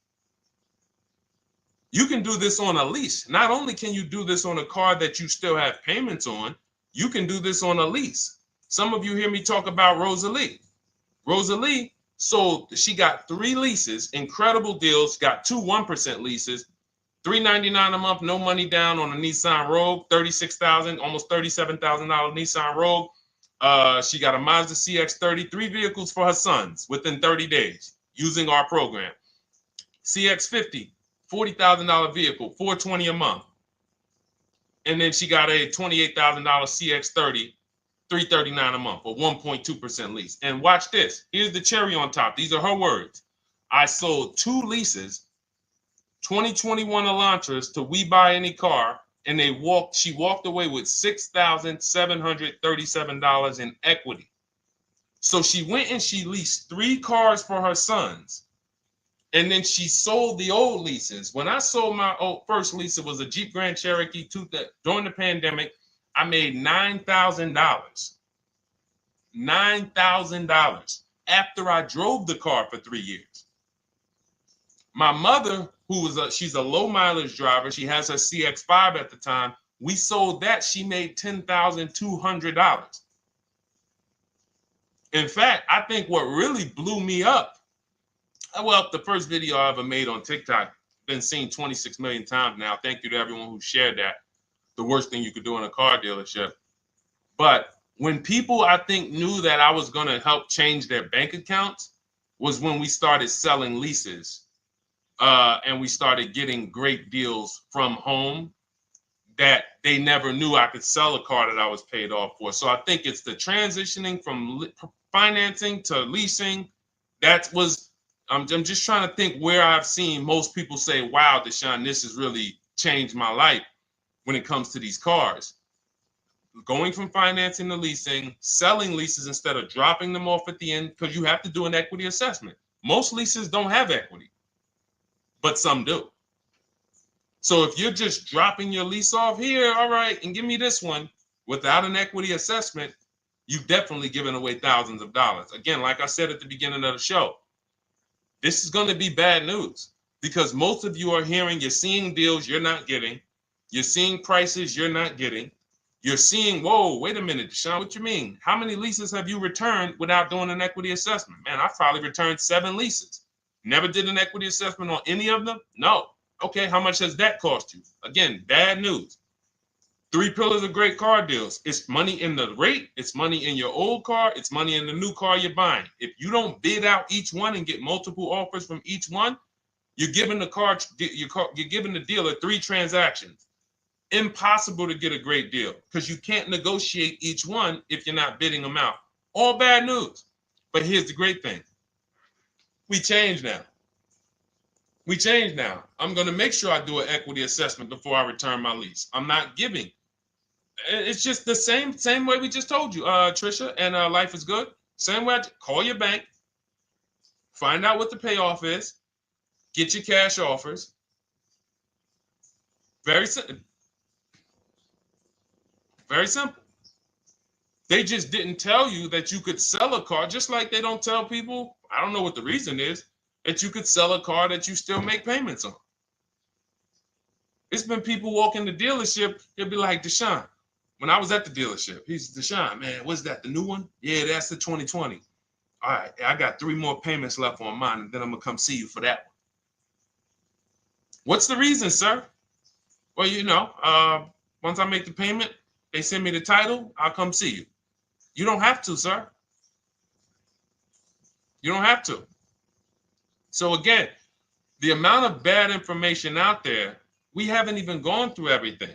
You can do this on a lease. Not only can you do this on a car that you still have payments on, you can do this on a lease. Some of you hear me talk about Rosalie. Rosalie sold, she got 3 leases, incredible deals, got 2 1% leases, $399 a month, no money down on a Nissan Rogue, $36,000, almost $37,000 Nissan Rogue. She got a Mazda CX-30, 3 vehicles for her sons within 30 days using our program. CX-50, $40,000 vehicle, $420 a month. And then she got a $28,000 CX-30, $339 a month, or 1.2% lease. And watch this. Here's the cherry on top. These are her words. I sold 2 leases, 2021 Elantras, to We Buy Any Car, and she walked away with $6,737 in equity. So she went and she leased 3 cars for her sons. And then she sold the old leases. When I sold my first lease, it was a Jeep Grand Cherokee during the pandemic. I made $9,000. $9,000 after I drove the car for 3 years. My mother, she's a low mileage driver. She has her CX-5 at the time. We sold that. She made $10,200. In fact, I think what really blew me up, well, the first video I ever made on TikTok, been seen 26 million times now. Thank you to everyone who shared that. The worst thing you could do in a car dealership. But when people, I think, knew that I was going to help change their bank accounts was when we started selling leases. And we started getting great deals from home that they never knew I could sell a car that I was paid off for. So I think it's the transitioning from financing to leasing. I'm just trying to think where I've seen most people say, wow, Deshone, this has really changed my life when it comes to these cars. Going from financing to leasing, selling leases instead of dropping them off at the end, because you have to do an equity assessment. Most leases don't have equity, but some do. So if you're just dropping your lease off here, all right, and give me this one without an equity assessment, you've definitely given away thousands of dollars. Again, like I said at the beginning of the show, this is going to be bad news because most of you are you're seeing deals you're not getting. You're seeing prices you're not getting. You're seeing, whoa, wait a minute, Deshone, what you mean? How many leases have you returned without doing an equity assessment? Man, I've probably returned 7 leases. Never did an equity assessment on any of them? No. Okay, how much has that cost you? Again, bad news. Three pillars of great car deals. It's money in the rate, it's money in your old car, it's money in the new car you're buying. If you don't bid out each one and get multiple offers from each one, you're giving you're giving the dealer 3 transactions. Impossible to get a great deal because you can't negotiate each one if you're not bidding them out. All bad news. But here's the great thing. We change now. We change now. I'm going to make sure I do an equity assessment before I return my lease. I'm not giving. It's just the same way we just told you, Trisha, and Life is Good. Same way. Call your bank, find out what the payoff is, get your cash offers. Very simple. Very simple. They just didn't tell you that you could sell a car, just like they don't tell people, I don't know what the reason is, that you could sell a car that you still make payments on. It's been people walk in the dealership, they'll be like, Deshone, when I was at the dealership, he's Deshone, man, what's that, the new one? Yeah, that's the 2020. All right, I got 3 more payments left on mine, and then I'm going to come see you for that one. What's the reason, sir? Well, you know, once I make the payment, they send me the title, I'll come see you. You don't have to, sir. You don't have to. So again, the amount of bad information out there, we haven't even gone through everything.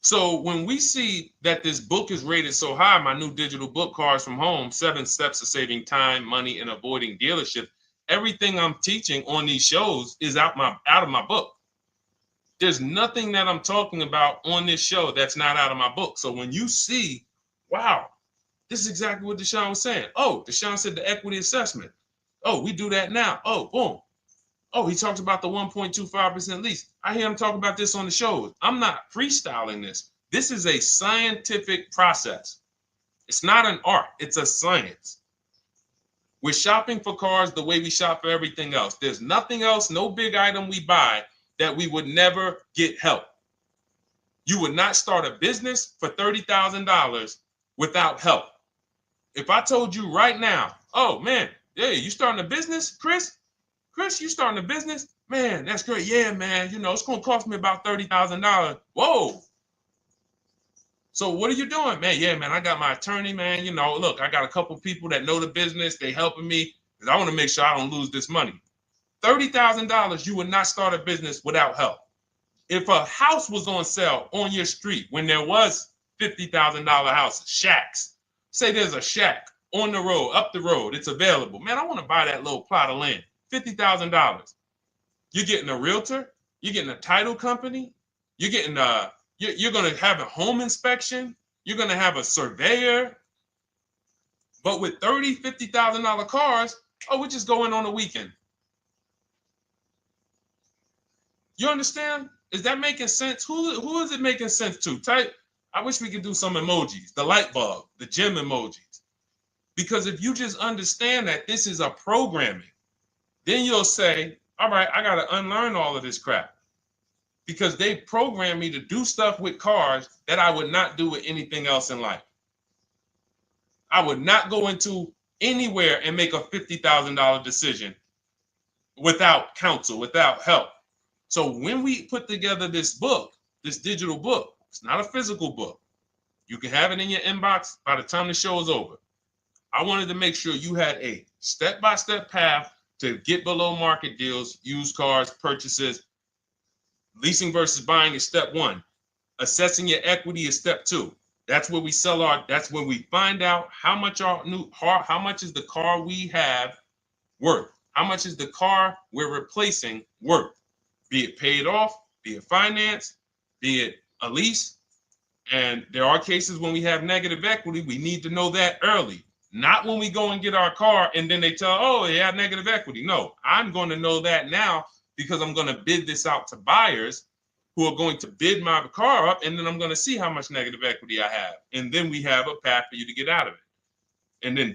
So when we see that this book is rated so high, my new digital book, Cars from Home, 7 Steps to Saving Time, Money, and Avoiding Dealership, everything I'm teaching on these shows is out of my book. There's nothing that I'm talking about on this show that's not out of my book. So when you see, wow, this is exactly what Deshone was saying. Oh, Deshone said the equity assessment. Oh, we do that now. Oh, boom. Oh, he talks about the 1.25% lease. I hear him talk about this on the shows. I'm not freestyling this. This is a scientific process. It's not an art. It's a science. We're shopping for cars the way we shop for everything else. There's nothing else, no big item we buy that we would never get help. You would not start a business for $30,000 without help. If I told you right now, oh man, yeah, you starting a business, Chris? Chris, you starting a business? Man, that's great. Yeah, man, you know, it's going to cost me about $30,000. Whoa. So what are you doing? Man, yeah, man, I got my attorney, man. You know, look, I got a couple people that know the business. They helping me because I want to make sure I don't lose this money. $30,000, you would not start a business without help. If a house was on sale on your street when there was $50,000 houses, shacks, say there's a shack on the road, up the road, it's available. Man, I want to buy that little plot of land, $50,000. You're getting a realtor, you're getting a title company, you're getting you're going to have a home inspection, you're going to have a surveyor. But with $50,000 cars, oh, we just go in on a weekend. You understand? Is that making sense? Who is it making sense to? Type. I wish we could do some emojis, the light bulb, the gym emojis. Because if you just understand that this is a programming, then you'll say, all right, I got to unlearn all of this crap. Because they programmed me to do stuff with cars that I would not do with anything else in life. I would not go into anywhere and make a $50,000 decision without counsel, without help. So when we put together this book, this digital book, it's not a physical book. You can have it in your inbox by the time the show is over. I wanted to make sure you had a step-by-step path to get below market deals, used cars, purchases. Leasing versus buying is step 1. Assessing your equity is step 2. That's where we that's where we find out how much how much is the car we have worth? How much is the car we're replacing worth? Be it paid off, be it financed, be it a lease. And there are cases when we have negative equity, we need to know that early. Not when we go and get our car and then they tell, oh, you have negative equity. No, I'm going to know that now because I'm going to bid this out to buyers who are going to bid my car up, and then I'm going to see how much negative equity I have. And then we have a path for you to get out of it. And then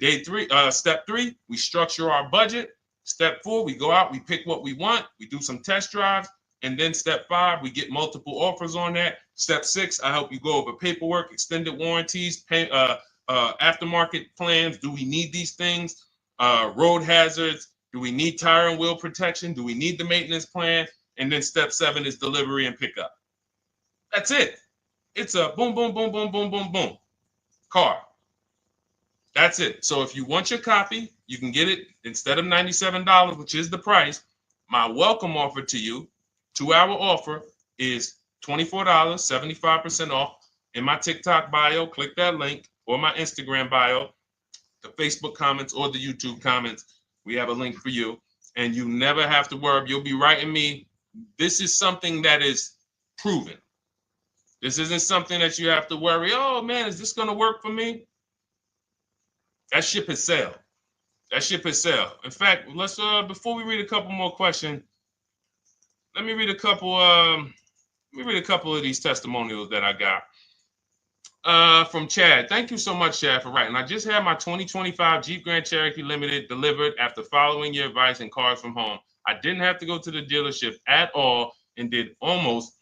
step 3, we structure our budget. Step 4, we go out, we pick what we want, we do some test drives. And then step 5, we get multiple offers on that. Step 6, I help you go over paperwork, extended warranties, aftermarket plans. Do we need these things? Road hazards. Do we need tire and wheel protection? Do we need the maintenance plan? And then step 7 is delivery and pickup. That's it. It's a boom, boom, boom, boom, boom, boom, boom car. That's it. So if you want your copy, you can get it instead of $97, which is the price. My welcome offer to you, 2-hour offer, is $24, 75% off. In my TikTok bio, click that link, or my Instagram bio, the Facebook comments or the YouTube comments. We have a link for you, and you never have to worry. You'll be writing me. This is something that is proven. This isn't something that you have to worry. Oh man, is this going to work for me? That ship has sailed. That ship has sailed. In fact, let's before we read a couple more questions, let me read a couple. Of these testimonials that I got. From Chad. Thank you so much, Chad, for writing. I just had my 2025 Jeep Grand Cherokee Limited delivered after following your advice and Cars from Home. I didn't have to go to the dealership at all and did almost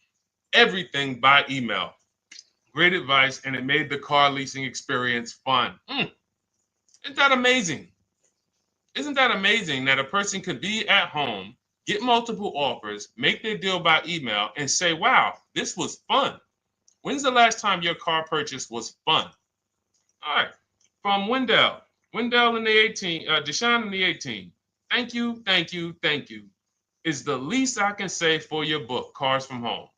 everything by email. Great advice, and it made the car leasing experience fun. Isn't that amazing? Isn't that amazing that a person could be at home, get multiple offers, make their deal by email, and say, wow, this was fun. When's the last time your car purchase was fun? All right. From Wendell. Wendell in the 18, Deshone in the 18. Thank you, thank you, thank you. Is the least I can say for your book, Cars from Home.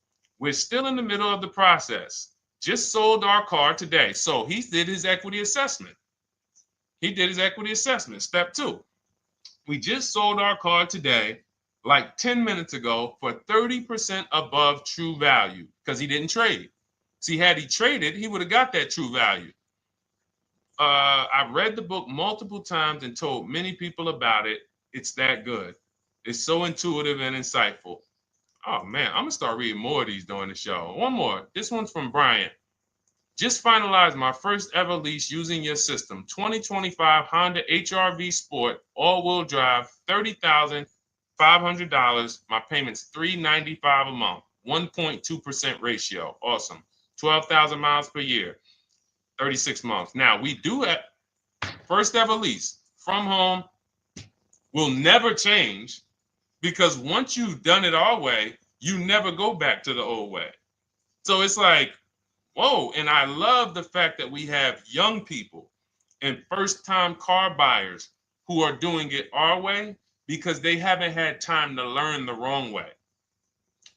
We're still in the middle of the process. Just sold our car today. So he did his equity assessment. Step 2. We just sold our car today, like 10 minutes ago, for 30% above true value because he didn't trade. See, had he traded, he would have got that true value. I've read the book multiple times and told many people about it. It's that good. It's so intuitive and insightful. Oh, man, I'm going to start reading more of these during the show. One more. This one's from Brian. Just finalized my first ever lease using your system. 2025 Honda HR-V Sport, all-wheel drive, $30,500. My payment's $395 a month, 1.2% ratio. Awesome. 12,000 miles per year, 36 months. Now, we do have first ever lease from home. Will never change because once you've done it our way, you never go back to the old way. So it's like, whoa. And I love the fact that we have young people and first-time car buyers who are doing it our way because they haven't had time to learn the wrong way.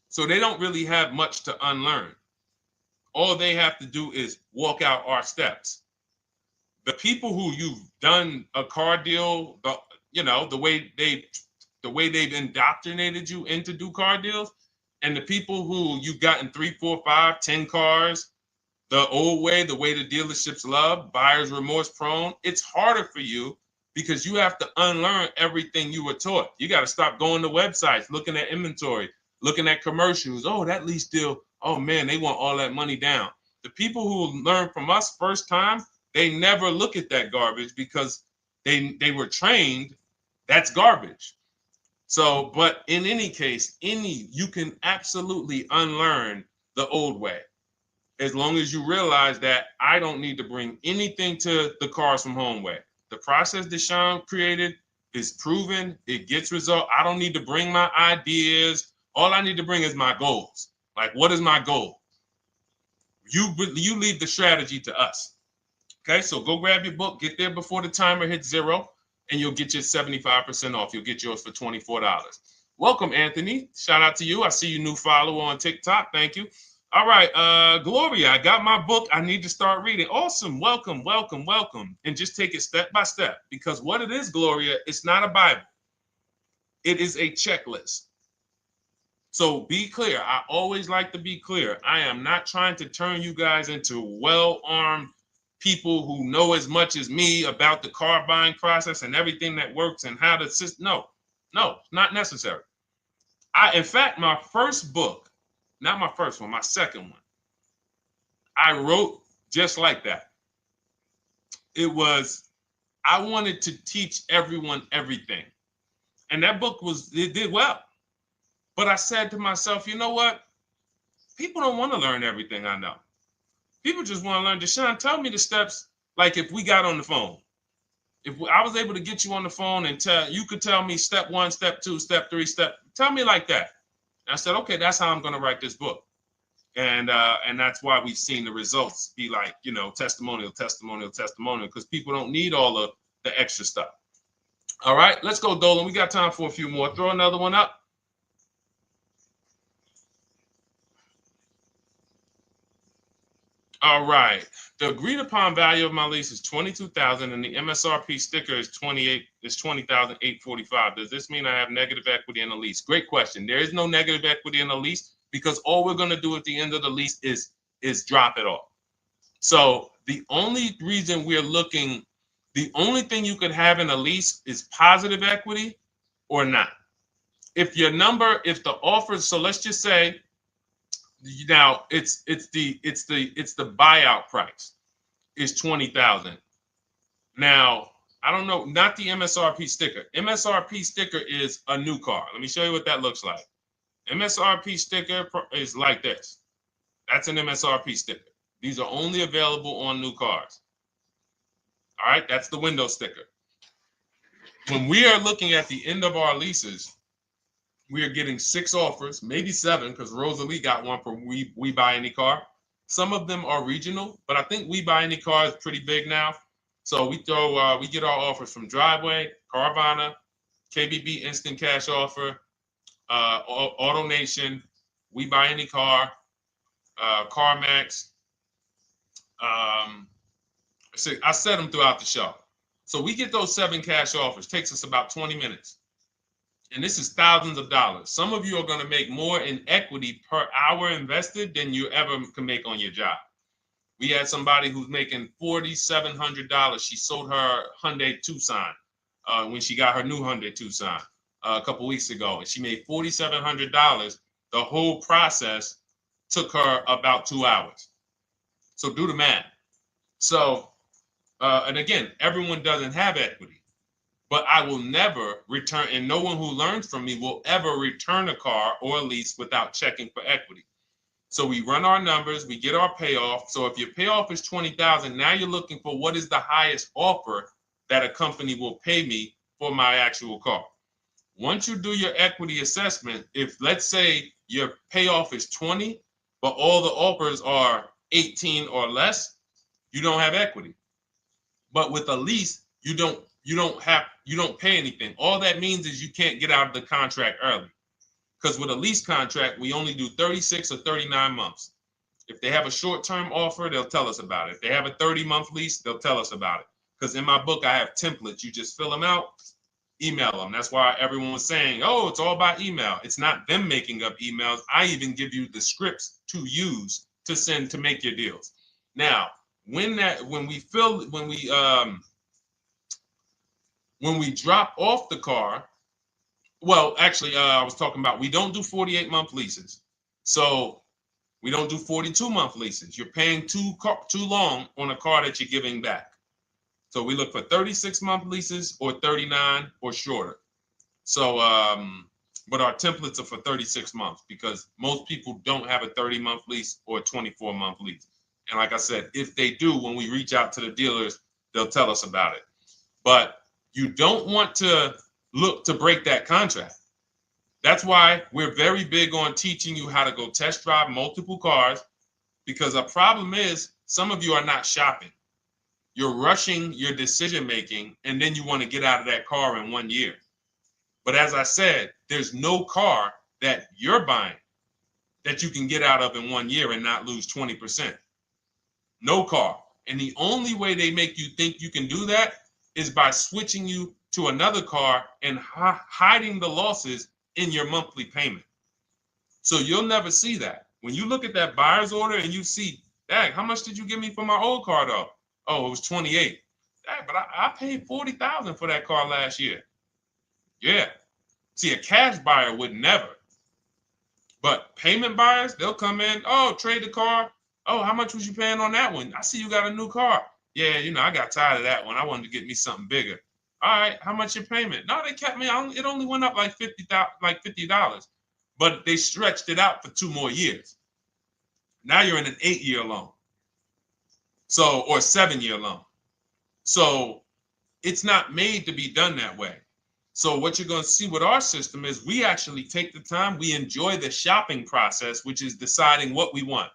So they don't really have much to unlearn. All they have to do is walk out our steps. The people who you've done a car deal, the way they've indoctrinated you into do car deals, and the people who you've gotten 3, 4, 5, 10 cars, the old way, the way the dealerships love, buyer's remorse prone, it's harder for you because you have to unlearn everything you were taught. You got to stop going to websites, looking at inventory, looking at commercials. Oh, that lease deal. Oh man, they want all that money down. The people who learn from us first time, they never look at that garbage because they were trained that's garbage. So, but in any case, you can absolutely unlearn the old way. As long as you realize that I don't need to bring anything to the Cars from Home way. The process Deshone created is proven. It gets result. I don't need to bring my ideas. All I need to bring is my goals. Like, what is my goal? You leave the strategy to us. Okay, so go grab your book, get there before the timer hits 0, and you'll get your 75% off. You'll get yours for $24. Welcome, Anthony. Shout out to you. I see you new follower on TikTok. Thank you. All right, Gloria, I got my book. I need to start reading. Awesome. Welcome, welcome, welcome. And just take it step by step because what it is, Gloria, it's not a Bible. It is a checklist. So be clear. I always like to be clear. I am not trying to turn you guys into well-armed people who know as much as me about the car buying process and everything that works and how to assist. No, not necessary. In fact, my first book, not my first one, my second one, I wrote just like that. I wanted to teach everyone everything. And that book it did well. But I said to myself, you know what? People don't want to learn everything I know. People just want to learn. Deshone, tell me the steps, like if we got on the phone. If I was able to get you on the phone and you could tell me step 1, step 2, step 3, tell me like that. And I said, okay, that's how I'm going to write this book. And that's why we've seen the results be like, you know, testimonial, because people don't need all of the extra stuff. All right, let's go, Dolan. We got time for a few more. Throw another one up. All right. The agreed upon value of my lease is $22,000, and the MSRP sticker is $20,845. Does this mean I have negative equity in the lease? Great question. There is no negative equity in the lease because all we're going to do at the end of the lease is drop it off. So the only reason we're looking, the only thing you could have in a lease is positive equity or not. If your number, if the offer, so let's just say now it's the buyout price is 20,000. Now I don't know, not the MSRP sticker. MSRP sticker is a new car. Let me show you what that looks like. MSRP sticker is like this. That's an MSRP sticker. These are only available on new cars. All right, that's the window sticker. When we are looking at the end of our leases, we are getting 6 offers, maybe 7, because Rosalie got one for We Buy Any Car. Some of them are regional, but I think We Buy Any Car is pretty big now. So we get our offers from Driveway, Carvana, KBB Instant Cash Offer, AutoNation, We Buy Any Car, CarMax. So I set them throughout the show. So we get those 7 cash offers. Takes us about 20 minutes. And this is thousands of dollars. Some of you are going to make more in equity per hour invested than you ever can make on your job. We had somebody who's making $4,700. She sold her Hyundai Tucson when she got her new Hyundai Tucson a couple weeks ago. And she made $4,700. The whole process took her about 2 hours. So do the math. So, and again, everyone doesn't have equity. But I will never return, and no one who learns from me will ever return a car or a lease without checking for equity. So we run our numbers, we get our payoff. So if your payoff is $20,000, now you're looking for what is the highest offer that a company will pay me for my actual car. Once you do your equity assessment, if let's say your payoff is 20, but all the offers are 18 or less, you don't have equity. But with a lease, you don't pay anything. All that means is you can't get out of the contract early. Because with a lease contract, we only do 36 or 39 months. If they have a short-term offer, they'll tell us about it. If they have a 30-month lease, they'll tell us about it. Because in my book, I have templates. You just fill them out, email them. That's why everyone was saying, oh, it's all by email. It's not them making up emails. I even give you the scripts to use to send to make your deals. Now, when we drop off the car, well, actually, I was talking about we don't do 48-month leases. So we don't do 42-month leases. You're paying too long on a car that you're giving back. So we look for 36-month leases or 39 or shorter. So, but our templates are for 36 months because most people don't have a 30-month lease or a 24-month lease. And like I said, if they do, when we reach out to the dealers, they'll tell us about it. But you don't want to look to break that contract. That's why we're very big on teaching you how to go test drive multiple cars, because a problem is some of you are not shopping. You're rushing your decision making, and then you want to get out of that car in 1 year. But as I said, there's no car that you're buying that you can get out of in 1 year and not lose 20%. No car. And the only way they make you think you can do that is by switching you to another car and hiding the losses in your monthly payment. So you'll never see that. When you look at that buyer's order and you see, dang, how much did you give me for my old car though? Oh, it was 28. Dang, but I paid 40,000 for that car last year. Yeah. See, a cash buyer would never. But payment buyers, they'll come in, oh, trade the car. Oh, how much was you paying on that one? I see you got a new car. Yeah, I got tired of that one. I wanted to get me something bigger. All right, how much your payment? No, they kept me on. It only went up like $50, but they stretched it out for 2 more years. Now you're in an 8-year loan. So, or 7-year loan. So it's not made to be done that way. So what you're going to see with our system is we actually take the time, we enjoy the shopping process, which is deciding what we want.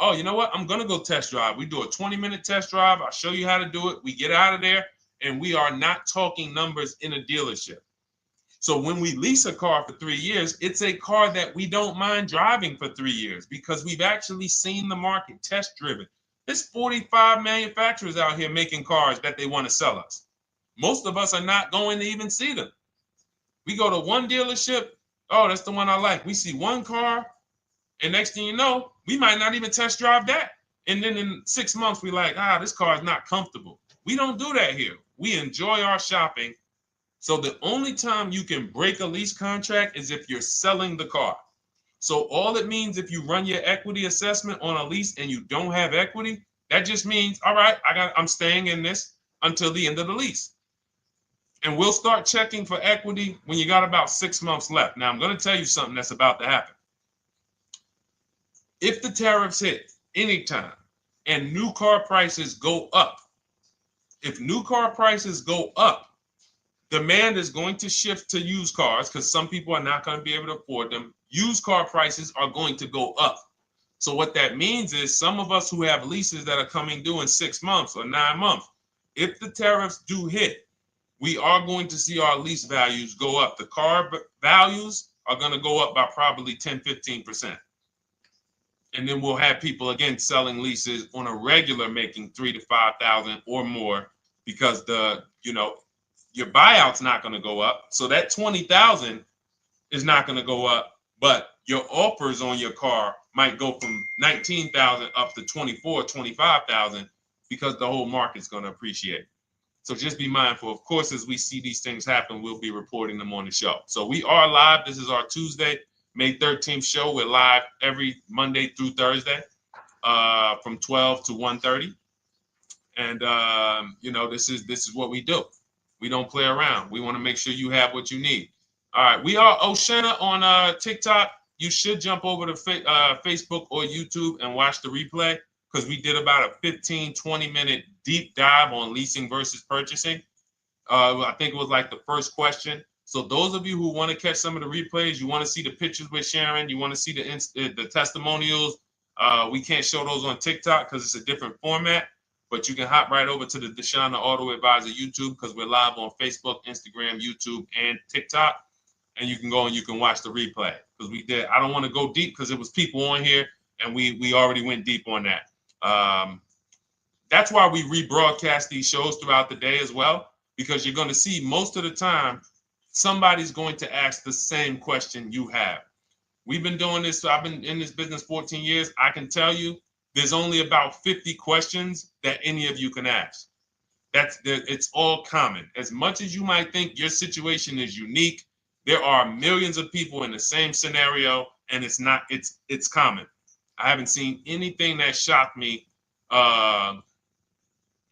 Oh, you know what? I'm going to go test drive. We do a 20-minute test drive. I'll show you how to do it. We get out of there, and we are not talking numbers in a dealership. So when we lease a car for 3 years, it's a car that we don't mind driving for 3 years because we've actually seen the market, test driven. There's 45 manufacturers out here making cars that they want to sell us. Most of us are not going to even see them. We go to one dealership. Oh, that's the one I like. We see one car, and next thing you know, we might not even test drive that. And then in 6 months, we're like, this car is not comfortable. We don't do that here. We enjoy our shopping. So the only time you can break a lease contract is if you're selling the car. So all it means if you run your equity assessment on a lease and you don't have equity, that just means, all right, I'm staying in this until the end of the lease. And we'll start checking for equity when you got about 6 months left. Now, I'm going to tell you something that's about to happen. If the tariffs hit anytime and new car prices go up, if new car prices go up, demand is going to shift to used cars because some people are not going to be able to afford them. Used car prices are going to go up. So what that means is some of us who have leases that are coming due in 6 months or 9 months, if the tariffs do hit, we are going to see our lease values go up. The car values are going to go up by probably 10, 15%. And then we'll have people, again, selling leases on a regular making $3,000 to $5,000 or more because your buyout's not going to go up. So that $20,000 is not going to go up, but your offers on your car might go from $19,000 up to $24,000, $25,000 because the whole market's going to appreciate. So just be mindful. Of course, as we see these things happen, we'll be reporting them on the show. So we are live. This is our Tuesday, May 13th show. We're live every Monday through Thursday from 12 to 1:30. And, this is what we do. We don't play around. We want to make sure you have what you need. All right. We are Oshena on TikTok. You should jump over to Facebook or YouTube and watch the replay because we did about a 15, 20-minute deep dive on leasing versus purchasing. I think it was like the first question. So those of you who want to catch some of the replays, you want to see the pictures with Sharon, you want to see the testimonials, we can't show those on TikTok because it's a different format. But you can hop right over to the Deshone the Auto Advisor YouTube because we're live on Facebook, Instagram, YouTube, and TikTok. And you can go and you can watch the replay because we did. I don't want to go deep because it was people on here and we already went deep on that. That's why we rebroadcast these shows throughout the day as well, because you're going to see most of the time somebody's going to ask the same question you have. We've been doing this. So I've been in this business 14 years. I can tell you there's only about 50 questions that any of you can ask. It's all common. As much as you might think your situation is unique, there are millions of people in the same scenario, and it's common. I haven't seen anything that shocked me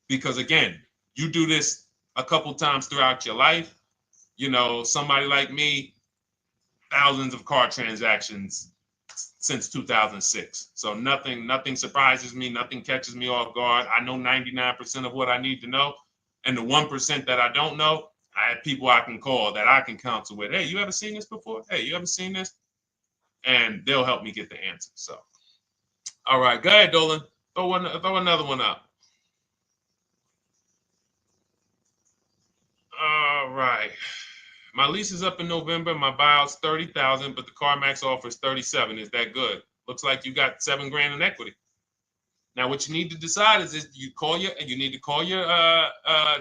because, again, you do this a couple times throughout your life. Somebody like me, thousands of car transactions since 2006. So nothing surprises me. Nothing catches me off guard. I know 99% of what I need to know. And the 1% that I don't know, I have people I can call that I can counsel with. Hey, you ever seen this before? Hey, you ever seen this? And they'll help me get the answer. So, all right, go ahead, Dolan. Throw another one up. All right. My lease is up in November. My buyout's $30,000, but the CarMax offers $37,000. Is that good? Looks like you got $7,000 in equity. Now, what you need to decide is you need to call your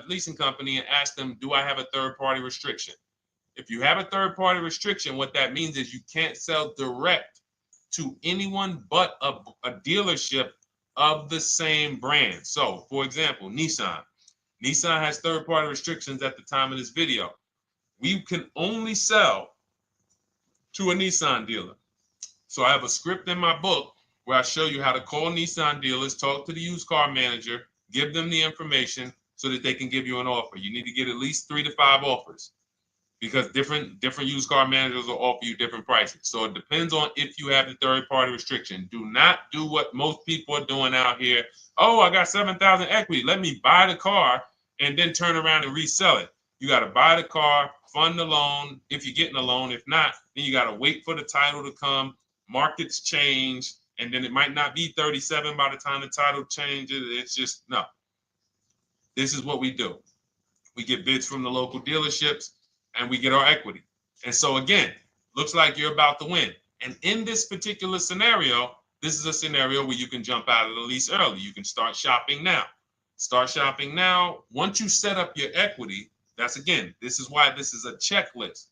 leasing company and ask them, do I have a third-party restriction? If you have a third-party restriction, what that means is you can't sell direct to anyone but a dealership of the same brand. So, for example, Nissan. Nissan has third-party restrictions at the time of this video. We can only sell to a Nissan dealer. So I have a script in my book where I show you how to call Nissan dealers, talk to the used car manager, give them the information so that they can give you an offer. You need to get at least 3 to 5 offers because different used car managers will offer you different prices. So it depends on if you have the third-party restriction. Do not do what most people are doing out here. Oh, I got $7,000 equity. Let me buy the car and then turn around and resell it. You got to buy the car, fund the loan if you're getting a loan. If not, then you got to wait for the title to come. Markets change, and then it might not be 37 by the time the title changes. It's just, no. This is what we do. We get bids from the local dealerships, and we get our equity. And so again, looks like you're about to win. And in this particular scenario, this is a scenario where you can jump out of the lease early. You can start shopping now. Start shopping now. Once you set up your equity, this is why this is a checklist.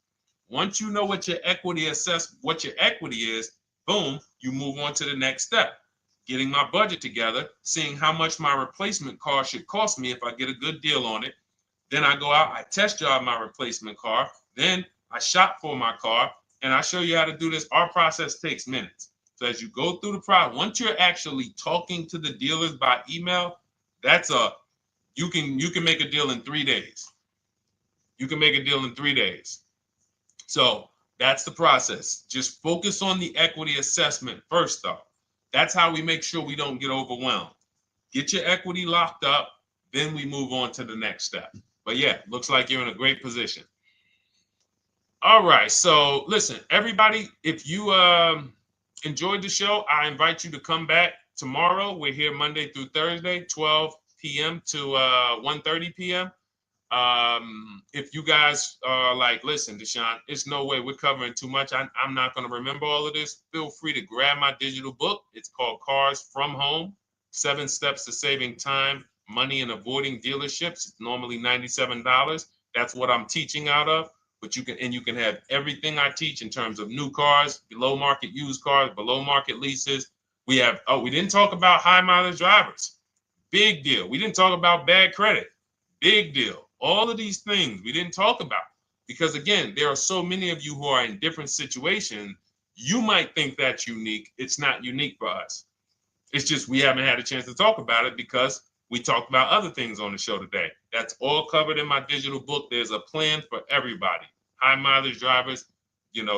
Once you know what your equity is, boom, you move on to the next step. Getting my budget together, seeing how much my replacement car should cost me if I get a good deal on it. Then I go out, I test drive my replacement car. Then I shop for my car, and I show you how to do this. Our process takes minutes. So as you go through the process, once you're actually talking to the dealers by email, you can make a deal in 3 days. You can make a deal in 3 days. So that's the process. Just focus on the equity assessment first, though. That's how we make sure we don't get overwhelmed. Get your equity locked up, then we move on to the next step. But yeah, looks like you're in a great position. All right, so listen, everybody, if you enjoyed the show, I invite you to come back tomorrow. We're here Monday through Thursday, 12 p.m. to 1:30 p.m. If you guys are like, listen, Deshone, it's no way we're covering too much. I'm not going to remember all of this. Feel free to grab my digital book. It's called Cars from Home, 7 Steps to Saving Time, Money, and Avoiding Dealerships. It's normally $97. That's what I'm teaching out of. But you can have everything I teach in terms of new cars, below market used cars, below market leases. We didn't talk about high mileage drivers. Big deal. We didn't talk about bad credit. Big deal. All of these things we didn't talk about because, again, there are so many of you who are in different situations. You might think that's unique. It's not unique for us. It's just we haven't had a chance to talk about it because we talked about other things on the show today. That's all covered in my digital book. There's a plan for everybody. High mileage drivers,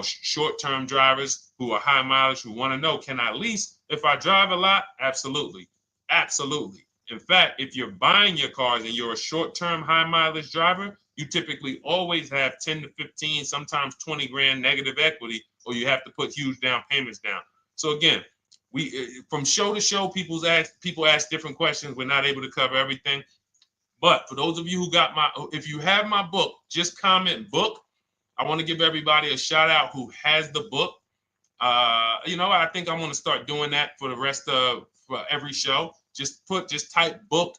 short-term drivers who are high mileage, who want to know, can I lease if I drive a lot? Absolutely. Absolutely. In fact, if you're buying your cars and you're a short-term high mileage driver, you typically always have 10 to 15, sometimes 20 grand negative equity, or you have to put huge down payments down. So again, from show to show, people ask different questions. We're not able to cover everything. But for those of you if you have my book, just comment book. I want to give everybody a shout out who has the book. I think I'm going to start doing that for the rest of for every show. Just type book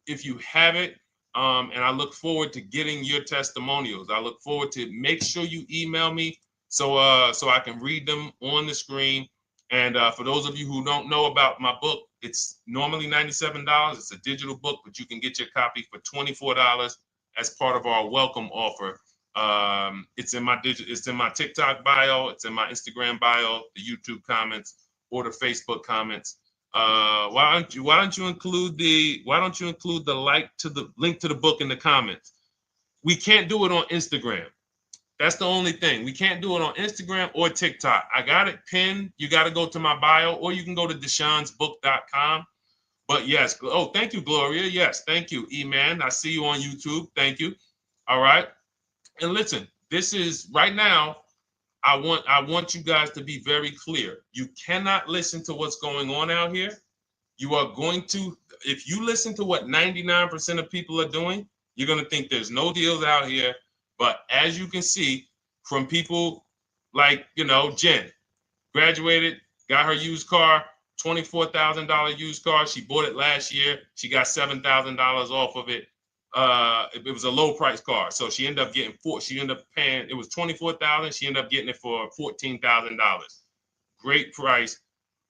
if you have it. And I look forward to getting your testimonials. I look forward to make sure you email me so I can read them on the screen. And for those of you who don't know about my book, it's normally $97. It's a digital book, but you can get your copy for $24 as part of our welcome offer. It's in my TikTok bio, it's in my Instagram bio, the YouTube comments, or the Facebook comments. Why don't you include the link to the book in the comments? We can't do it on Instagram. That's the only thing. We can't do it on Instagram or TikTok. I got it pinned. You got to go to my bio, or you can go to deshonesbook.com. But yes, thank you, Gloria. Yes, thank you, E-Man. I see you on YouTube. Thank you. All right. And listen, this is right now. I want you guys to be very clear. You cannot listen to what's going on out here. You are going to, if you listen to what 99% of people are doing, you're going to think there's no deals out here. But as you can see from people like, Jen, graduated, got her used car, $24,000 used car. She bought it last year. She got $7,000 off of it. It was a low price car. So she ended up getting paying, it was $24,000. She ended up getting it for $14,000. Great price.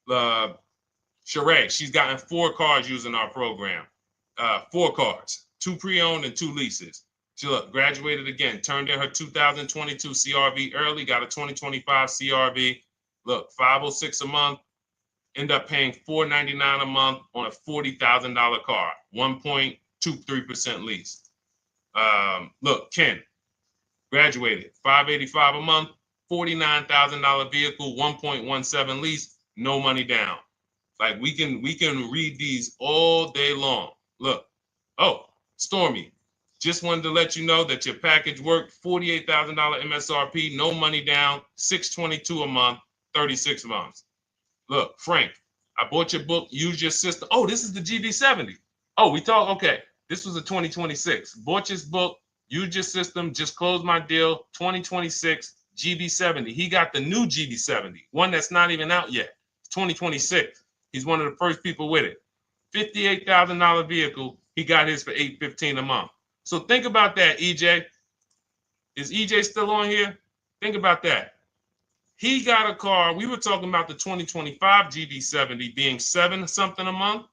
Sheree, she's gotten 4 cars using our program. 4 cars, 2 pre-owned and 2 leases. She graduated again, turned in her 2022 CRV early, got a 2025 CRV. Look, $506 a month, end up paying $499 a month on a $40,000 car, 1.23% lease. Look, Ken, graduated, $585 a month, $49,000 vehicle, 1.17 lease, no money down. Like we can read these all day long. Look, Stormy, Just wanted to let you know that your package worked. $48,000 MSRP, no money down, $622 a month, 36 months. Look, Frank, I bought your book, Use Your System. Oh, this is the GB70. Oh, we talked, okay. This was a 2026. Bought this book, Use Your System, just closed my deal, 2026, GB70. He got the new GB70, one that's not even out yet. It's 2026. He's one of the first people with it. $58,000 vehicle. He got his for $815 a month. So think about that, EJ. Is EJ still on here? Think about that. He got a car. We were talking about the 2025 GB70 being $7 something a month.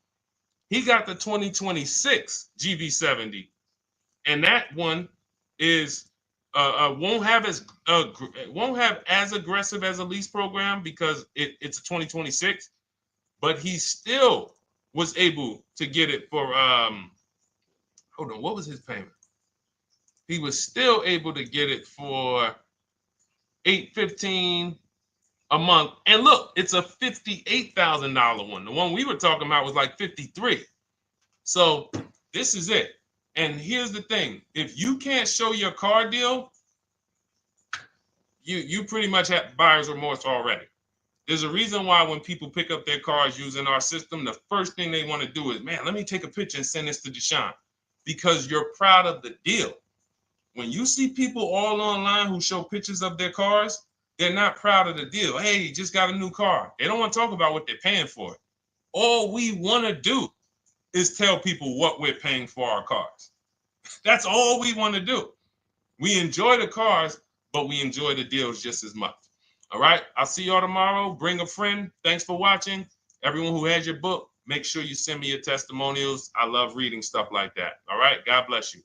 He got the 2026 GB70, and that one is won't have as aggressive as a lease program because it's a 2026, but he still was able to get it for hold on, what was his payment? He was still able to get it for $815 a month. And look, it's a $58,000 one. The one we were talking about was like 53. So this is it. And here's the thing. If you can't show your car deal, you pretty much have buyer's remorse already. There's a reason why when people pick up their cars using our system, the first thing they want to do is, man, let me take a picture and send this to Deshone, because you're proud of the deal. When you see people all online who show pictures of their cars, they're not proud of the deal. Hey, just got a new car. They don't want to talk about what they're paying for it. All we want to do is tell people what we're paying for our cars. That's all we want to do. We enjoy the cars, but we enjoy the deals just as much. All right. I'll see y'all tomorrow. Bring a friend. Thanks for watching. Everyone who has your book, make sure you send me your testimonials. I love reading stuff like that. All right. God bless you.